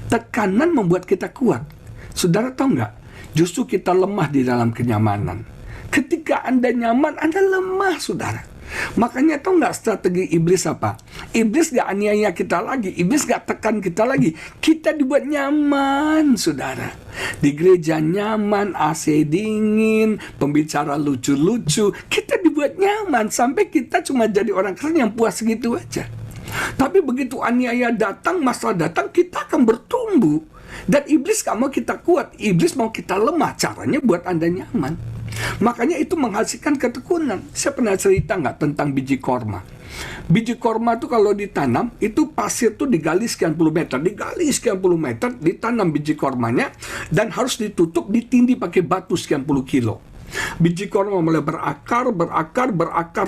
Tekanan membuat kita kuat. Saudara tahu nggak? Justru kita lemah di dalam kenyamanan. Ketika Anda nyaman, Anda lemah, saudara. Makanya tahu nggak strategi iblis apa? Iblis gak aniaya kita lagi, iblis gak tekan kita lagi. Kita dibuat nyaman, saudara. Di gereja nyaman, AC dingin, pembicara lucu-lucu. Kita dibuat nyaman sampai kita cuma jadi orang Kristen yang puas gitu aja. Tapi begitu aniaya datang, masalah datang, kita akan bertumbuh. Dan iblis gak mau kita kuat, iblis mau kita lemah. Caranya buat Anda nyaman. Makanya itu menghasilkan ketekunan. Saya pernah cerita nggak tentang biji korma? Biji korma itu kalau ditanam, itu pasir tuh digali sekian puluh meter, ditanam biji kormanya, dan harus ditutup, ditindih pakai batu sekian puluh kilo. Biji korma mulai berakar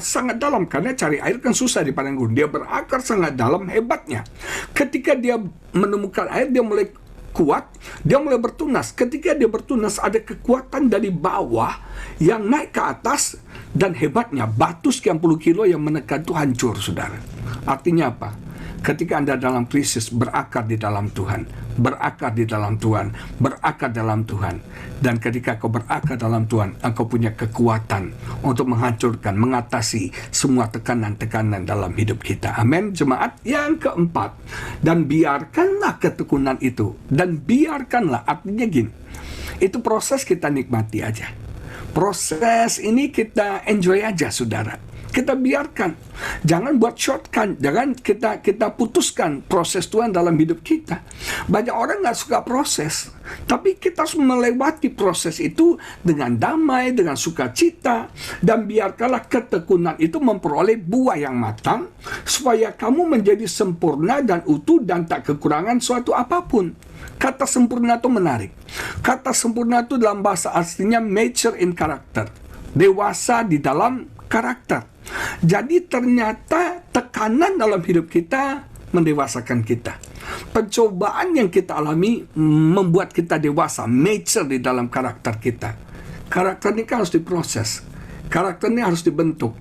sangat dalam, karena cari air kan susah di padang gurun. Dia berakar sangat dalam, hebatnya. Ketika dia menemukan air, dia mulai kuat, dia mulai bertunas. Ketika dia bertunas, ada kekuatan dari bawah yang naik ke atas, dan hebatnya batu sekian puluh kilo yang menekan itu hancur, saudara. Artinya apa? Ketika Anda dalam krisis, berakar di dalam Tuhan, berakar di dalam Tuhan, berakar dalam Tuhan. Dan ketika kau berakar dalam Tuhan, engkau punya kekuatan untuk menghancurkan, mengatasi semua tekanan-tekanan dalam hidup kita. Amin, jemaat. Yang keempat, dan biarkanlah ketekunan itu. Dan biarkanlah, artinya gini, itu proses kita nikmati aja. Proses ini kita enjoy aja, saudara. Kita biarkan. Jangan buat shortcut. Jangan kita putuskan proses Tuhan dalam hidup kita. Banyak orang nggak suka proses. Tapi kita harus melewati proses itu dengan damai, dengan sukacita. Dan biarkanlah ketekunan itu memperoleh buah yang matang. Supaya kamu menjadi sempurna dan utuh dan tak kekurangan suatu apapun. Kata sempurna itu menarik. Kata sempurna itu dalam bahasa aslinya mature in character. Dewasa di dalam karakter. Jadi ternyata tekanan dalam hidup kita mendewasakan kita. Pencobaan yang kita alami membuat kita dewasa, mature di dalam karakter kita. Karakter ini kan harus diproses. Karakter ini harus dibentuk.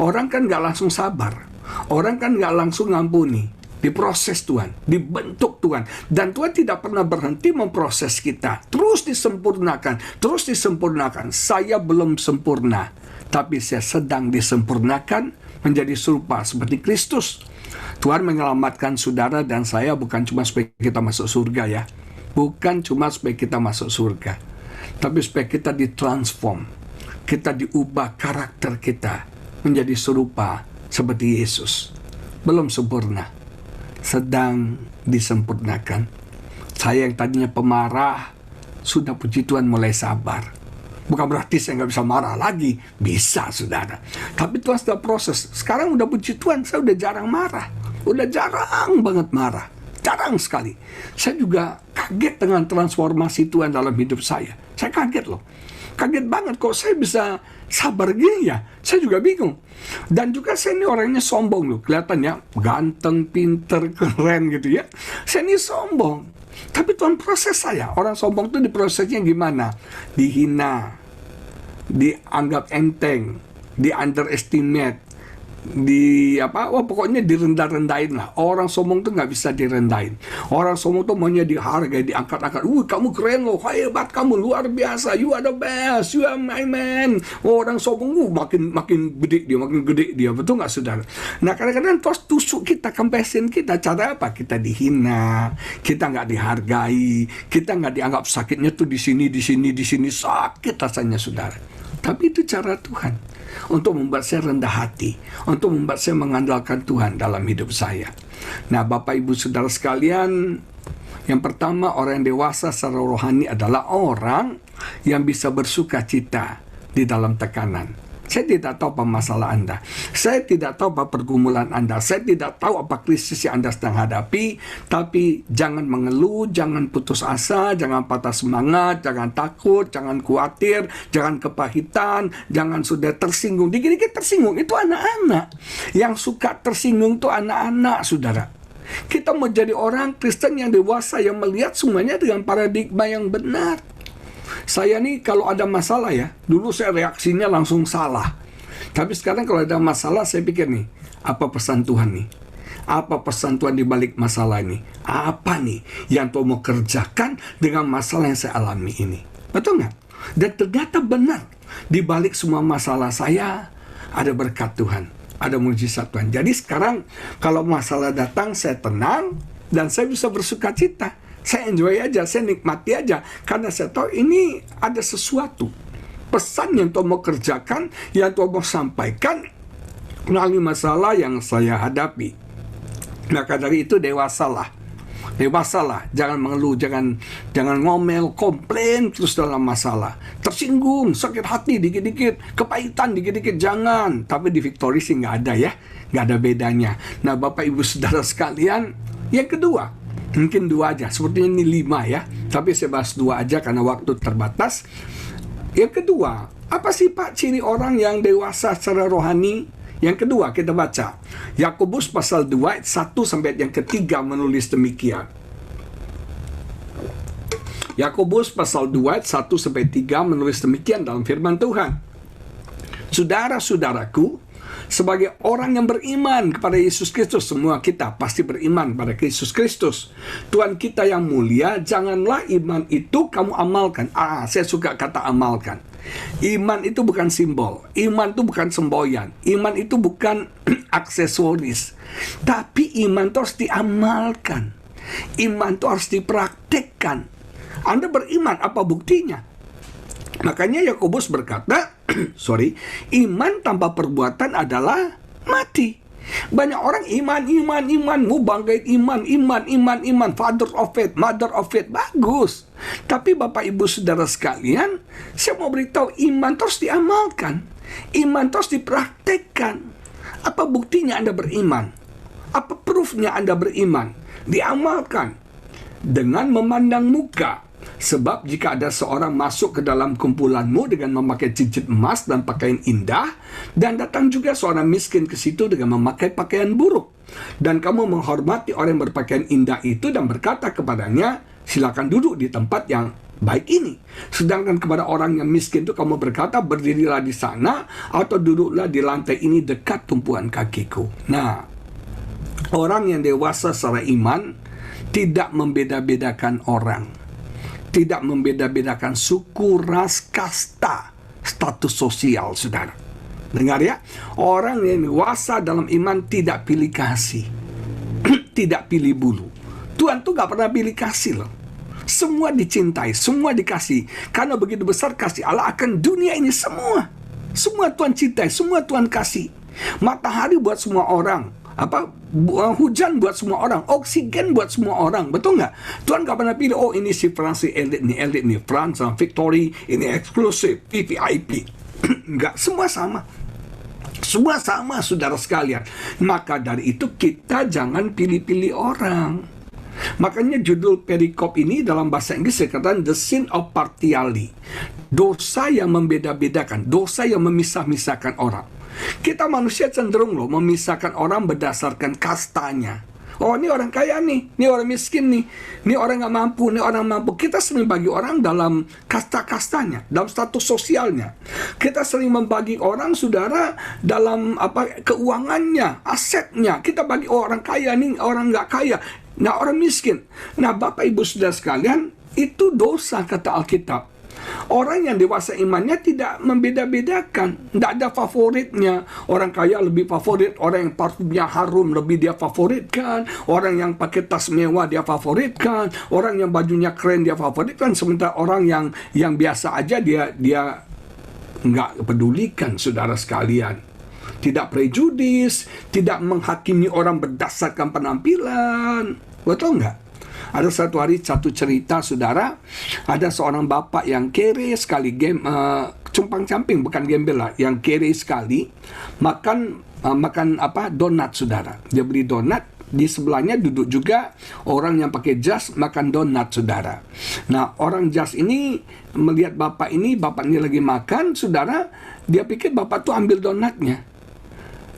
Orang kan gak langsung sabar. Orang kan gak langsung ngampuni. Diproses Tuhan, dibentuk Tuhan. Dan Tuhan tidak pernah berhenti memproses kita. Terus disempurnakan, terus disempurnakan. Saya belum sempurna, tapi saya sedang disempurnakan menjadi serupa seperti Kristus. Tuhan menyelamatkan saudara dan saya bukan cuma supaya kita masuk surga ya. Bukan cuma supaya kita masuk surga. Tapi supaya kita ditransform. Kita diubah karakter kita menjadi serupa seperti Yesus. Belum sempurna, sedang disempurnakan. Saya yang tadinya pemarah, sudah puji Tuhan mulai sabar. Bukan berarti saya nggak bisa marah lagi. Bisa, saudara. Tapi Tuhan sudah proses. Sekarang udah puji Tuhan, saya udah jarang marah. Udah jarang banget marah. Jarang sekali. Saya juga kaget dengan transformasi Tuhan dalam hidup saya. Saya kaget loh. Kaget banget kok saya bisa sabar gini ya. Saya juga bingung. Dan juga saya ini orangnya sombong loh. Kelihatannya ganteng, pinter, keren gitu ya. Saya ini sombong. Tapi Tuhan proses saya. Orang sombong itu diprosesnya gimana? Dihina, dianggap enteng, di underestimate, pokoknya direndah-rendahin lah. Orang sombong tuh nggak bisa direndahin. Orang sombong tuh maunya dihargai, diangkat-angkat. Kamu keren loh, hebat kamu, luar biasa, you are the best, you are my man. Orang sombong makin gede dia, betul nggak saudara? Nah kadang-kadang terus tusuk kita, kempesin kita. Cara apa? Kita dihina, kita nggak dihargai, kita nggak dianggap. Sakitnya tuh di sini sakit rasanya saudara. Tapi itu cara Tuhan untuk membuat saya rendah hati, untuk membuat saya mengandalkan Tuhan dalam hidup saya. Nah, Bapak Ibu Saudara sekalian, yang pertama, orang yang dewasa secara rohani adalah orang yang bisa bersuka cita di dalam tekanan. Saya tidak tahu apa masalah Anda. Saya tidak tahu apa pergumulan Anda. Saya tidak tahu apa krisis yang Anda sedang hadapi. Tapi jangan mengeluh, jangan putus asa, jangan patah semangat, jangan takut, jangan khawatir, jangan kepahitan, jangan sudah tersinggung. Dikit-dikit tersinggung, itu anak-anak. Yang suka tersinggung itu anak-anak, saudara. Kita mau jadi orang Kristen yang dewasa, yang melihat semuanya dengan paradigma yang benar. Saya nih kalau ada masalah ya, dulu saya reaksinya langsung salah. Tapi sekarang kalau ada masalah saya pikir nih, apa pesan Tuhan nih? Apa pesan Tuhan di balik masalah ini? Apa nih yang Tuhan mau kerjakan dengan masalah yang saya alami ini? Betul nggak? Dan ternyata benar, di balik semua masalah saya ada berkat Tuhan, ada mujizat Tuhan. Jadi sekarang kalau masalah datang saya tenang dan saya bisa bersuka cita. Saya enjoy aja, saya nikmati aja. Karena saya tahu ini ada sesuatu. Pesan yang Tuhan mau kerjakan, yang Tuhan mau sampaikan melalui masalah yang saya hadapi. Maka dari itu dewasalah. Dewasalah, jangan mengeluh, jangan ngomel, komplain terus dalam masalah. Tersinggung, sakit hati dikit-dikit, kepahitan dikit-dikit, jangan. Tapi di Victory sih nggak ada ya, nggak ada bedanya. Nah Bapak Ibu Saudara sekalian, yang kedua, mungkin 2 aja, sepertinya ini 5 ya. Tapi saya bahas 2 aja karena waktu terbatas. Yang kedua, apa sih Pak ciri orang yang dewasa secara rohani? Yang kedua kita baca Yakobus pasal 2 ayat 1 sampai yang ketiga menulis demikian. Yakobus pasal 2 ayat 1 sampai 3 menulis demikian dalam firman Tuhan. Saudara-saudaraku, sebagai orang yang beriman kepada Yesus Kristus, semua kita pasti beriman pada Yesus Kristus, Tuhan kita yang mulia, janganlah iman itu kamu amalkan. Saya suka kata amalkan. Iman itu bukan simbol, iman itu bukan semboyan, iman itu bukan aksesoris, tapi iman itu harus diamalkan, iman itu harus dipraktekkan. Anda beriman, apa buktinya? Makanya Yakobus berkata, iman tanpa perbuatan adalah mati. Banyak orang iman, mau bangkit iman, father of faith, mother of faith, bagus. Tapi Bapak Ibu Saudara sekalian, saya mau beritahu, iman terus diamalkan, iman terus dipraktekkan. Apa buktinya Anda beriman? Apa proofnya Anda beriman? Diamalkan dengan memandang muka. Sebab jika ada seorang masuk ke dalam kumpulanmu dengan memakai cincin emas dan pakaian indah, dan datang juga seorang miskin ke situ dengan memakai pakaian buruk, dan kamu menghormati orang yang berpakaian indah itu dan berkata kepadanya, silakan duduk di tempat yang baik ini. Sedangkan kepada orang yang miskin itu kamu berkata, berdirilah di sana atau duduklah di lantai ini dekat tumpuan kakiku. Nah, orang yang dewasa secara iman tidak membeda-bedakan orang, tidak membeda-bedakan suku, ras, kasta, status sosial, saudara. Dengar ya, orang yang dewasa dalam iman tidak pilih kasih, tidak pilih bulu. Tuhan tuh gak pernah pilih kasih loh. Semua dicintai, semua dikasih. Karena begitu besar kasih Allah akan dunia ini semua. Semua Tuhan cintai, semua Tuhan kasih. Matahari buat semua orang, hujan buat semua orang, oksigen buat semua orang, betul nggak? Tuhan nggak pernah pilih, oh ini si Francis elit nih, France, Victory, ini eksklusif, VIP. Nggak, semua sama. Semua sama, saudara sekalian. Maka dari itu kita jangan pilih-pilih orang. Makanya judul perikop ini dalam bahasa Inggris dikatakan the sin of partiality. Dosa yang membeda-bedakan, dosa yang memisah-misahkan orang. Kita manusia cenderung loh memisahkan orang berdasarkan kastanya. Oh, ini orang kaya nih, ini orang miskin nih, ini orang nggak mampu, ini orang mampu. Kita sering bagi orang dalam kasta-kastanya, dalam status sosialnya. Kita sering membagi orang, saudara, dalam keuangannya, asetnya. Kita bagi orang kaya nih, orang nggak kaya, nah orang miskin. Nah, Bapak Ibu Saudara sekalian, itu dosa kata Alkitab. Orang yang dewasa imannya tidak membeda-bedakan, tidak ada favoritnya. Orang kaya lebih favorit, orang yang parfumnya harum lebih dia favoritkan, orang yang pakai tas mewah dia favoritkan, orang yang bajunya keren dia favoritkan, sementara orang yang biasa aja dia nggak pedulikan, saudara sekalian. Tidak prejudis, tidak menghakimi orang berdasarkan penampilan, betul nggak? Ada satu hari, satu cerita, saudara, ada seorang bapak yang kere sekali, cumpang-camping, bukan gembel lah, yang kere sekali, makan donat, saudara. Dia beli donat, di sebelahnya duduk juga orang yang pakai jas makan donat, saudara. Nah, orang jas ini melihat bapak ini lagi makan, saudara, dia pikir bapak tuh ambil donatnya.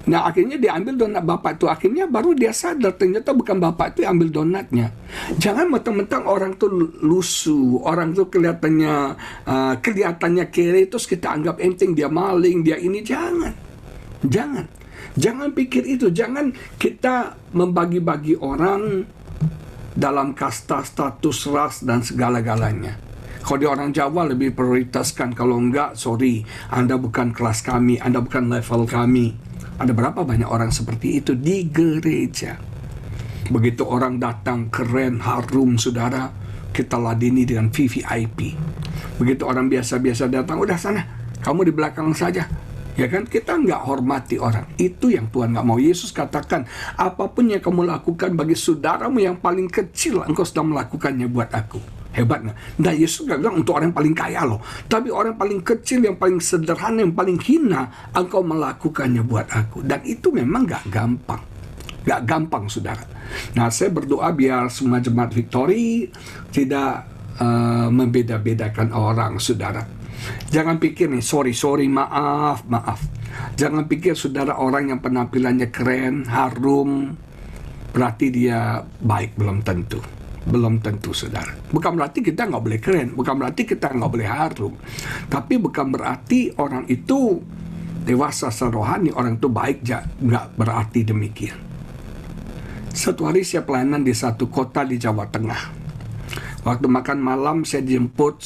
Nah, akhirnya dia ambil donat bapak itu. Akhirnya baru dia sadar ternyata bukan bapak itu yang ambil donatnya. Jangan mentang-mentang orang tuh lusuh, orang tuh kelihatannya kere, terus kita anggap enteng, dia maling, dia ini. Jangan pikir itu. Jangan kita membagi-bagi orang dalam kasta, status, ras, dan segala-galanya. Kalau dia orang Jawa lebih prioritaskan, kalau enggak, sorry, Anda bukan kelas kami, Anda bukan level kami. Ada berapa banyak orang seperti itu di gereja. Begitu orang datang keren, harum, saudara, kita ladeni dengan VVIP. Begitu orang biasa-biasa datang, udah sana, kamu di belakang saja. Ya kan, kita nggak hormati orang. Itu yang Tuhan nggak mau. Yesus katakan, apapun yang kamu lakukan bagi saudaramu yang paling kecil, engkau sudah melakukannya buat aku. Hebat nggak? Nah, Yesus nggak bilang untuk orang yang paling kaya loh, tapi orang yang paling kecil, yang paling sederhana, yang paling hina, engkau melakukannya buat aku. Dan itu memang nggak gampang, saudara. Nah, saya berdoa biar semua jemaat Victory tidak membeda-bedakan orang, saudara. Jangan pikir nih, sorry, maaf. Jangan pikir saudara orang yang penampilannya keren, harum, berarti dia baik. Belum tentu, saudara. Bukan berarti kita nggak boleh keren, bukan berarti kita nggak boleh harum, tapi bukan berarti orang itu dewasa secara rohani, orang itu baik, nggak berarti demikian. Satu hari saya pelayanan di satu kota di Jawa Tengah. Waktu makan malam saya dijemput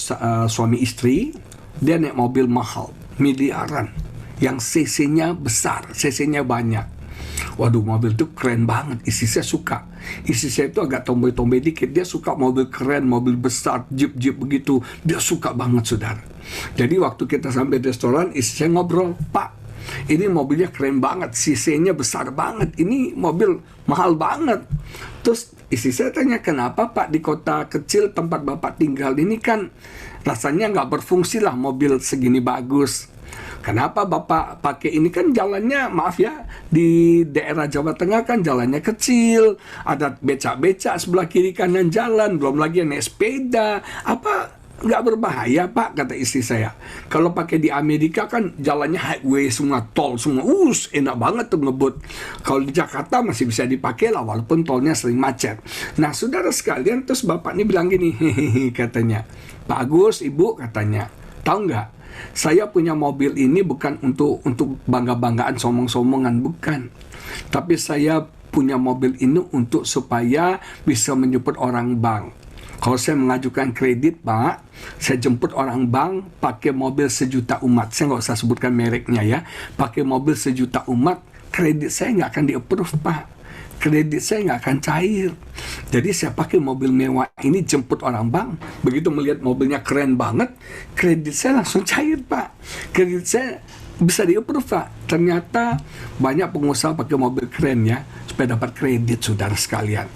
suami istri, dia naik mobil mahal, miliaran, yang cc-nya besar, cc-nya banyak. Waduh, mobil itu keren banget. Istri saya suka. Istri saya itu agak tomboy-tomboy dikit. Dia suka mobil keren, mobil besar, jeep-jeep begitu. Dia suka banget, saudara. Jadi waktu kita sampai di restoran, istri saya ngobrol, "Pak, ini mobilnya keren banget, CC-nya besar banget, ini mobil mahal banget." Terus istri saya tanya, "Kenapa Pak, di kota kecil tempat Bapak tinggal ini kan rasanya nggak berfungsi lah mobil segini bagus. Kenapa Bapak pakai ini? Kan jalannya, maaf ya, di daerah Jawa Tengah kan jalannya kecil, ada becak-becak sebelah kiri kanan jalan, belum lagi naik sepeda. Apa nggak berbahaya Pak?" kata istri saya. "Kalau pakai di Amerika kan jalannya highway semua, tol semua, enak banget tuh ngebut. Kalau di Jakarta masih bisa dipakai lah, walaupun tolnya sering macet." Nah, saudara sekalian, terus bapak ini bilang gini, hehehe, katanya, "Pak Agus, Ibu," katanya, "tahu nggak? Saya punya mobil ini bukan untuk bangga-banggaan, somong-somongan, bukan. Tapi saya punya mobil ini untuk supaya bisa menjemput orang bank. Kalau saya mengajukan kredit, Pak, saya jemput orang bank pakai mobil 1 juta umat." Saya nggak usah sebutkan mereknya ya. "Pakai mobil 1 juta umat, kredit saya nggak akan di-approve, Pak. Kredit saya nggak akan cair. Jadi saya pakai mobil mewah ini jemput orang bank. Begitu melihat mobilnya keren banget, kredit saya langsung cair, Pak. Kredit saya bisa di-approve, Pak." Ternyata banyak pengusaha pakai mobil keren ya, supaya dapat kredit, saudara sekalian.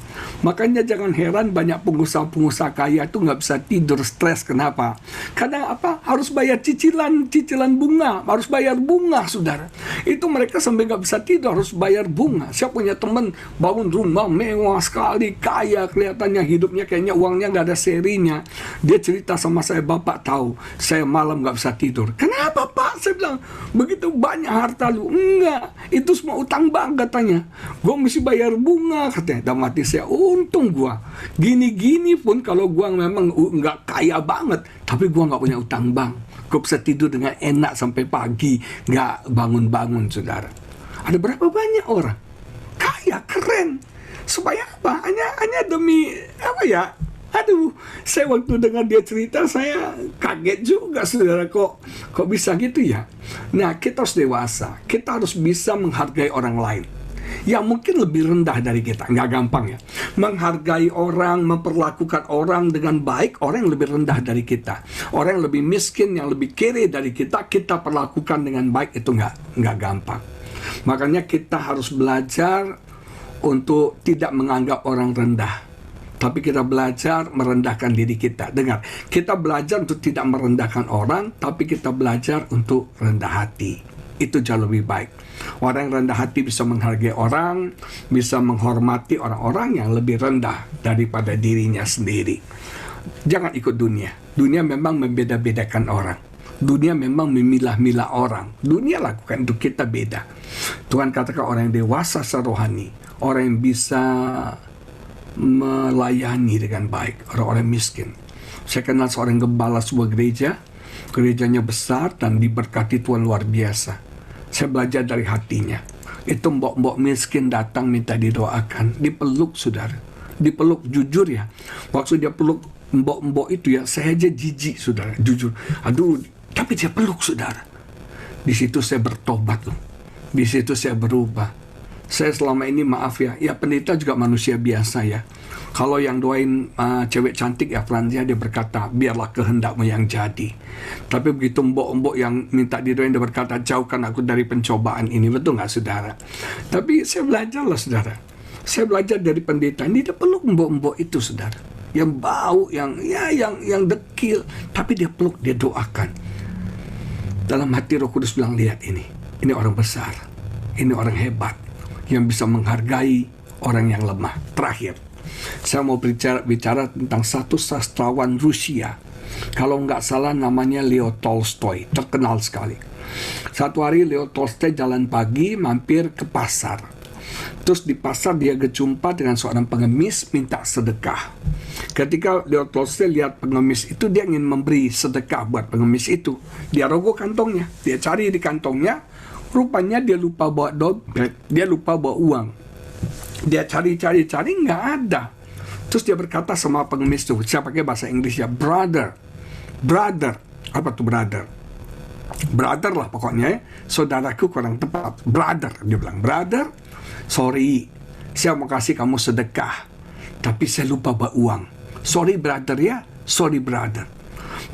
Makanya jangan heran banyak pengusaha-pengusaha kaya itu nggak bisa tidur, stres. Kenapa? Karena apa? Harus bayar cicilan bunga, harus bayar bunga, saudara. Itu mereka sampai nggak bisa tidur, harus bayar bunga. Saya punya teman bangun rumah mewah sekali, kaya kelihatannya, hidupnya kayaknya uangnya nggak ada serinya. Dia cerita sama saya, "Bapak tahu, saya malam nggak bisa tidur." "Kenapa Pak?" Saya bilang, "Begitu banyak harta lu." "Enggak, itu semua utang bank," katanya. "Gue mesti bayar bunga," katanya. Dan mati saya, untung gua gini-gini pun kalau gua memang nggak kaya banget, tapi gua nggak punya utang bank. Gua bisa tidur dengan enak sampai pagi, nggak bangun-bangun, saudara. Ada berapa banyak orang kaya, keren, supaya apa? Hanya demi apa ya? Aduh, saya waktu dengar dia cerita, saya kaget juga, saudara. Kok bisa gitu ya? Nah, kita harus dewasa. Kita harus bisa menghargai orang lain yang mungkin lebih rendah dari kita. Nggak gampang ya. Menghargai orang, memperlakukan orang dengan baik, orang yang lebih rendah dari kita. Orang yang lebih miskin, yang lebih kere dari kita, kita perlakukan dengan baik, itu nggak gampang. Makanya kita harus belajar untuk tidak menganggap orang rendah, tapi kita belajar merendahkan diri kita. Dengar, kita belajar untuk tidak merendahkan orang, tapi kita belajar untuk rendah hati. Itu jauh lebih baik. Orang yang rendah hati bisa menghargai orang, bisa menghormati orang-orang yang lebih rendah daripada dirinya sendiri. Jangan ikut dunia. Dunia memang membeda-bedakan orang. Dunia memang memilah-milah orang. Dunia lakukan untuk kita beda. Tuhan katakan orang yang dewasa secara rohani, orang yang bisa melayani dengan baik orang-orang miskin. Saya kenal seorang gembala sebuah gereja. Gerejanya besar dan diberkati Tuhan luar biasa. Saya belajar dari hatinya. Itu mbok-mbok miskin datang minta didoakan, dipeluk, saudara. Dipeluk, jujur ya. Waktu dia peluk mbok-mbok itu ya, saya aja jijik, saudara, jujur. Aduh, tapi dia peluk, saudara. Di situ saya bertobat loh. Di situ saya berubah. Saya selama ini, maaf ya, pendeta juga manusia biasa ya. Kalau yang doain cewek cantik ya Franzia, dia berkata, "Biarlah kehendakmu yang jadi." Tapi begitu mbok-mbok yang minta didoain, dia berkata, "Jauhkan aku dari pencobaan ini." Betul nggak, saudara? Tapi saya belajar lah, saudara. Saya belajar dari pendeta ini, dia peluk mbok-mbok itu, saudara. Yang bau, yang dekil, tapi dia peluk, dia doakan. Dalam hati Roh Kudus bilang, "Lihat ini orang besar, ini orang hebat, yang bisa menghargai orang yang lemah." Terakhir, saya mau bicara tentang satu sastrawan Rusia. Kalau nggak salah namanya Leo Tolstoy, terkenal sekali. Satu hari Leo Tolstoy jalan pagi, mampir ke pasar. Terus di pasar dia berjumpa dengan seorang pengemis minta sedekah. Ketika Leo Tolstoy lihat pengemis itu, dia ingin memberi sedekah buat pengemis itu. Dia rogoh kantongnya, dia cari di kantongnya. Rupanya dia lupa bawa dompet, dia lupa bawa uang. Dia cari, nggak ada. Terus dia berkata sama pengemis itu, saya pakai bahasa Inggris ya, brother. Apa tuh brother? Brother lah pokoknya ya. Saudaraku kurang tepat. Brother, dia bilang, brother, sorry, saya mau kasih kamu sedekah, tapi saya lupa bawa uang. Sorry brother ya, sorry brother.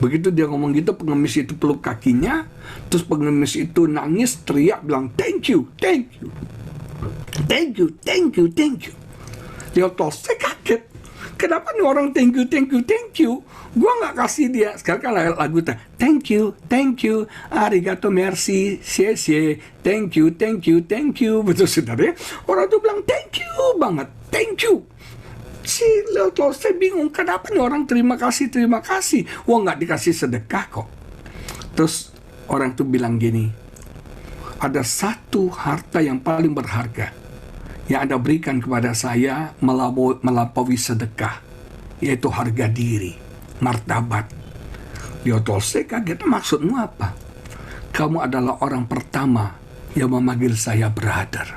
Begitu dia ngomong gitu, pengemis itu peluk kakinya. Terus pengemis itu nangis, teriak, bilang, thank you, thank you, thank you, thank you, thank you. Dia saya kaget. Kenapa nih orang thank you, thank you, thank you? Gua nggak kasih dia. Sekarang kan lagu thank you, arigato, merci, xie, thank you, thank you, thank you. Betul saudara ya? Orang tuh bilang thank you banget, thank you. Si Leotos saya bingung, kenapa nih orang terima kasih. Wah, nggak dikasih sedekah kok. Terus orang tuh bilang gini, ada satu harta yang paling berharga yang Anda berikan kepada saya melampaui sedekah, yaitu harga diri, martabat. Leotos kaget, maksudmu apa? Kamu adalah orang pertama yang memanggil saya brother.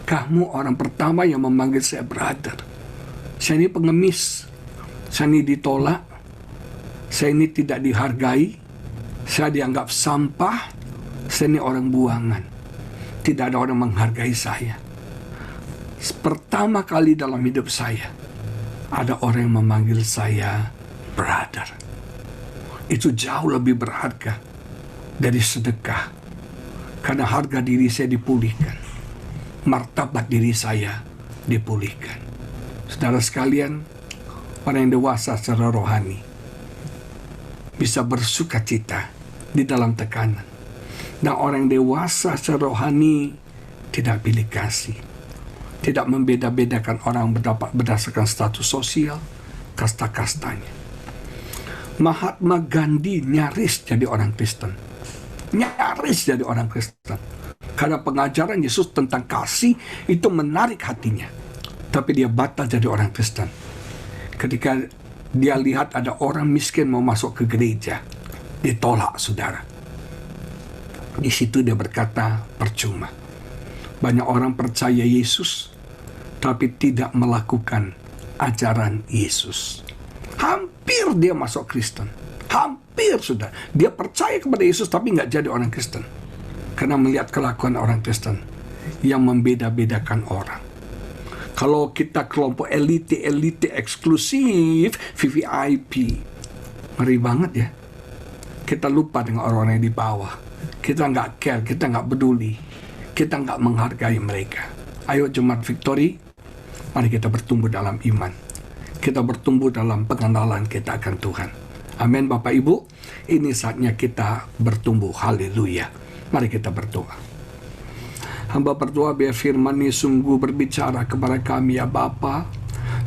Kamu orang pertama yang memanggil saya brother. Saya ini pengemis, saya ini ditolak, saya ini tidak dihargai, saya dianggap sampah, saya ini orang buangan. Tidak ada orang menghargai saya. Pertama kali dalam hidup saya, ada orang yang memanggil saya brother. Itu jauh lebih berharga dari sedekah. Karena harga diri saya dipulihkan, martabat diri saya dipulihkan. Saudara sekalian, orang yang dewasa secara rohani bisa bersuka cita di dalam tekanan. Dan orang yang dewasa secara rohani tidak pilih kasih, tidak membeda-bedakan orang berdasarkan status sosial, kasta-kastanya. Mahatma Gandhi nyaris jadi orang Kristen. Nyaris jadi orang Kristen. Karena pengajaran Yesus tentang kasih itu menarik hatinya. Tapi dia batal jadi orang Kristen. Ketika dia lihat ada orang miskin mau masuk ke gereja, ditolak, saudara. Di situ dia berkata, percuma. Banyak orang percaya Yesus, tapi tidak melakukan ajaran Yesus. Hampir dia masuk Kristen. Hampir sudah. Dia percaya kepada Yesus, tapi nggak jadi orang Kristen. Karena melihat kelakuan orang Kristen yang membeda-bedakan orang. Kalau kita kelompok elite eksklusif, VVIP, ngeri banget ya. Kita lupa dengan orang-orang yang di bawah. Kita nggak care, kita nggak peduli. Kita nggak menghargai mereka. Ayo Jemaat Victory, mari kita bertumbuh dalam iman. Kita bertumbuh dalam pengenalan kita akan Tuhan. Amin Bapak Ibu, ini saatnya kita bertumbuh. Haleluya. Mari kita berdoa. Hamba berdoa biar firman ini sungguh berbicara kepada kami ya Bapa.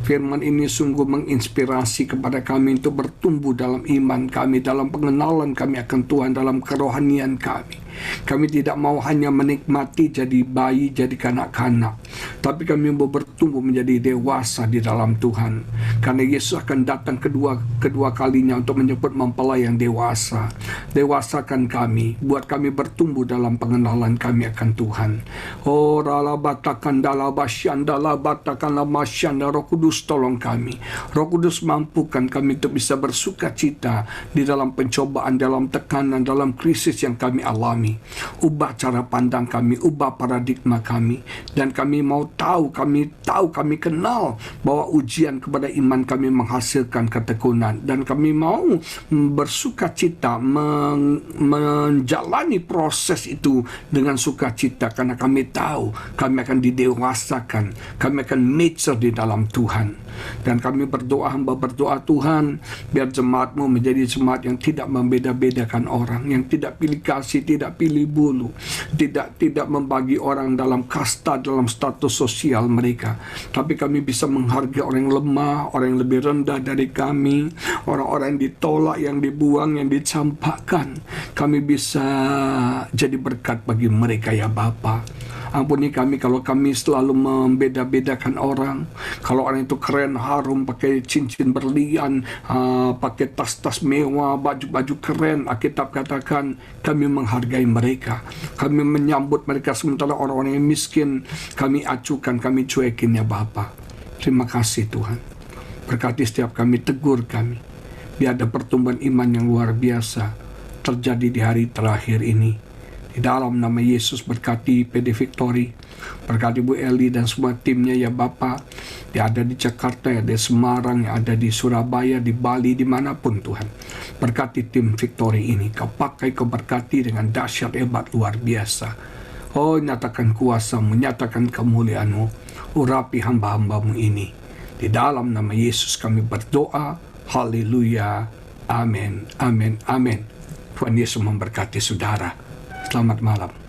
Firman ini sungguh menginspirasi kepada kami untuk bertumbuh dalam iman kami, dalam pengenalan kami akan Tuhan, dalam kerohanian kami. Kami tidak mau hanya menikmati jadi bayi, jadi kanak-kanak, tapi kami mau bertumbuh menjadi dewasa di dalam Tuhan. Karena Yesus akan datang kedua kalinya untuk menjemput mempelai yang dewasa. Dewasakan kami, buat kami bertumbuh dalam pengenalan kami akan Tuhan. Oh, ralabatakan dalabasyan dalabatakan lamasyan, Roh Kudus tolong kami. Roh Kudus mampukan kami untuk bisa bersuka cita di dalam pencobaan, dalam tekanan, dalam krisis yang kami alami. Ubah cara pandang kami, ubah paradigma kami, dan kami mau tahu, kami kenal bahwa ujian kepada iman kami menghasilkan ketekunan, dan kami mau bersuka cita menjalani proses itu dengan sukacita, karena kami tahu kami akan didewasakan, kami akan mature di dalam Tuhan. Dan kami berdoa, hamba berdoa Tuhan, biar jemaat-Mu menjadi jemaat yang tidak membeda-bedakan orang, yang tidak pilih kasih, tidak pilih bulu, tidak membagi orang dalam kasta, dalam status sosial mereka. Tapi kami bisa menghargai orang yang lemah, orang yang lebih rendah dari kami, orang-orang yang ditolak, yang dibuang, yang dicampakkan. Kami bisa jadi berkat bagi mereka ya Bapa. Ampuni kami kalau kami selalu membeda-bedakan orang. Kalau orang itu keren, harum, pakai cincin berlian, pakai tas-tas mewah, baju-baju keren, Alkitab katakan kami menghargai mereka, kami menyambut mereka, sementara orang-orang yang miskin kami acuhkan, kami cuekin ya Bapa. Terima kasih Tuhan. Berkati setiap kami, tegur kami, biar ada pertumbuhan iman yang luar biasa terjadi di hari terakhir ini. Di dalam nama Yesus berkati PD Victory, berkati Bu Eli dan semua timnya ya Bapa, yang ada di Jakarta, yang ada di Semarang, yang ada di Surabaya, di Bali, dimanapun Tuhan. Berkati tim Victory ini, Kau pakai, Kau berkati dengan dahsyat hebat luar biasa. Oh, nyatakan kuasa-Mu, nyatakan kemuliaan-Mu, urapi hamba-hamba-Mu ini. Di dalam nama Yesus kami berdoa, haleluya, amin, amin, amin. Tuhan Yesus memberkati saudara. Selamat malam.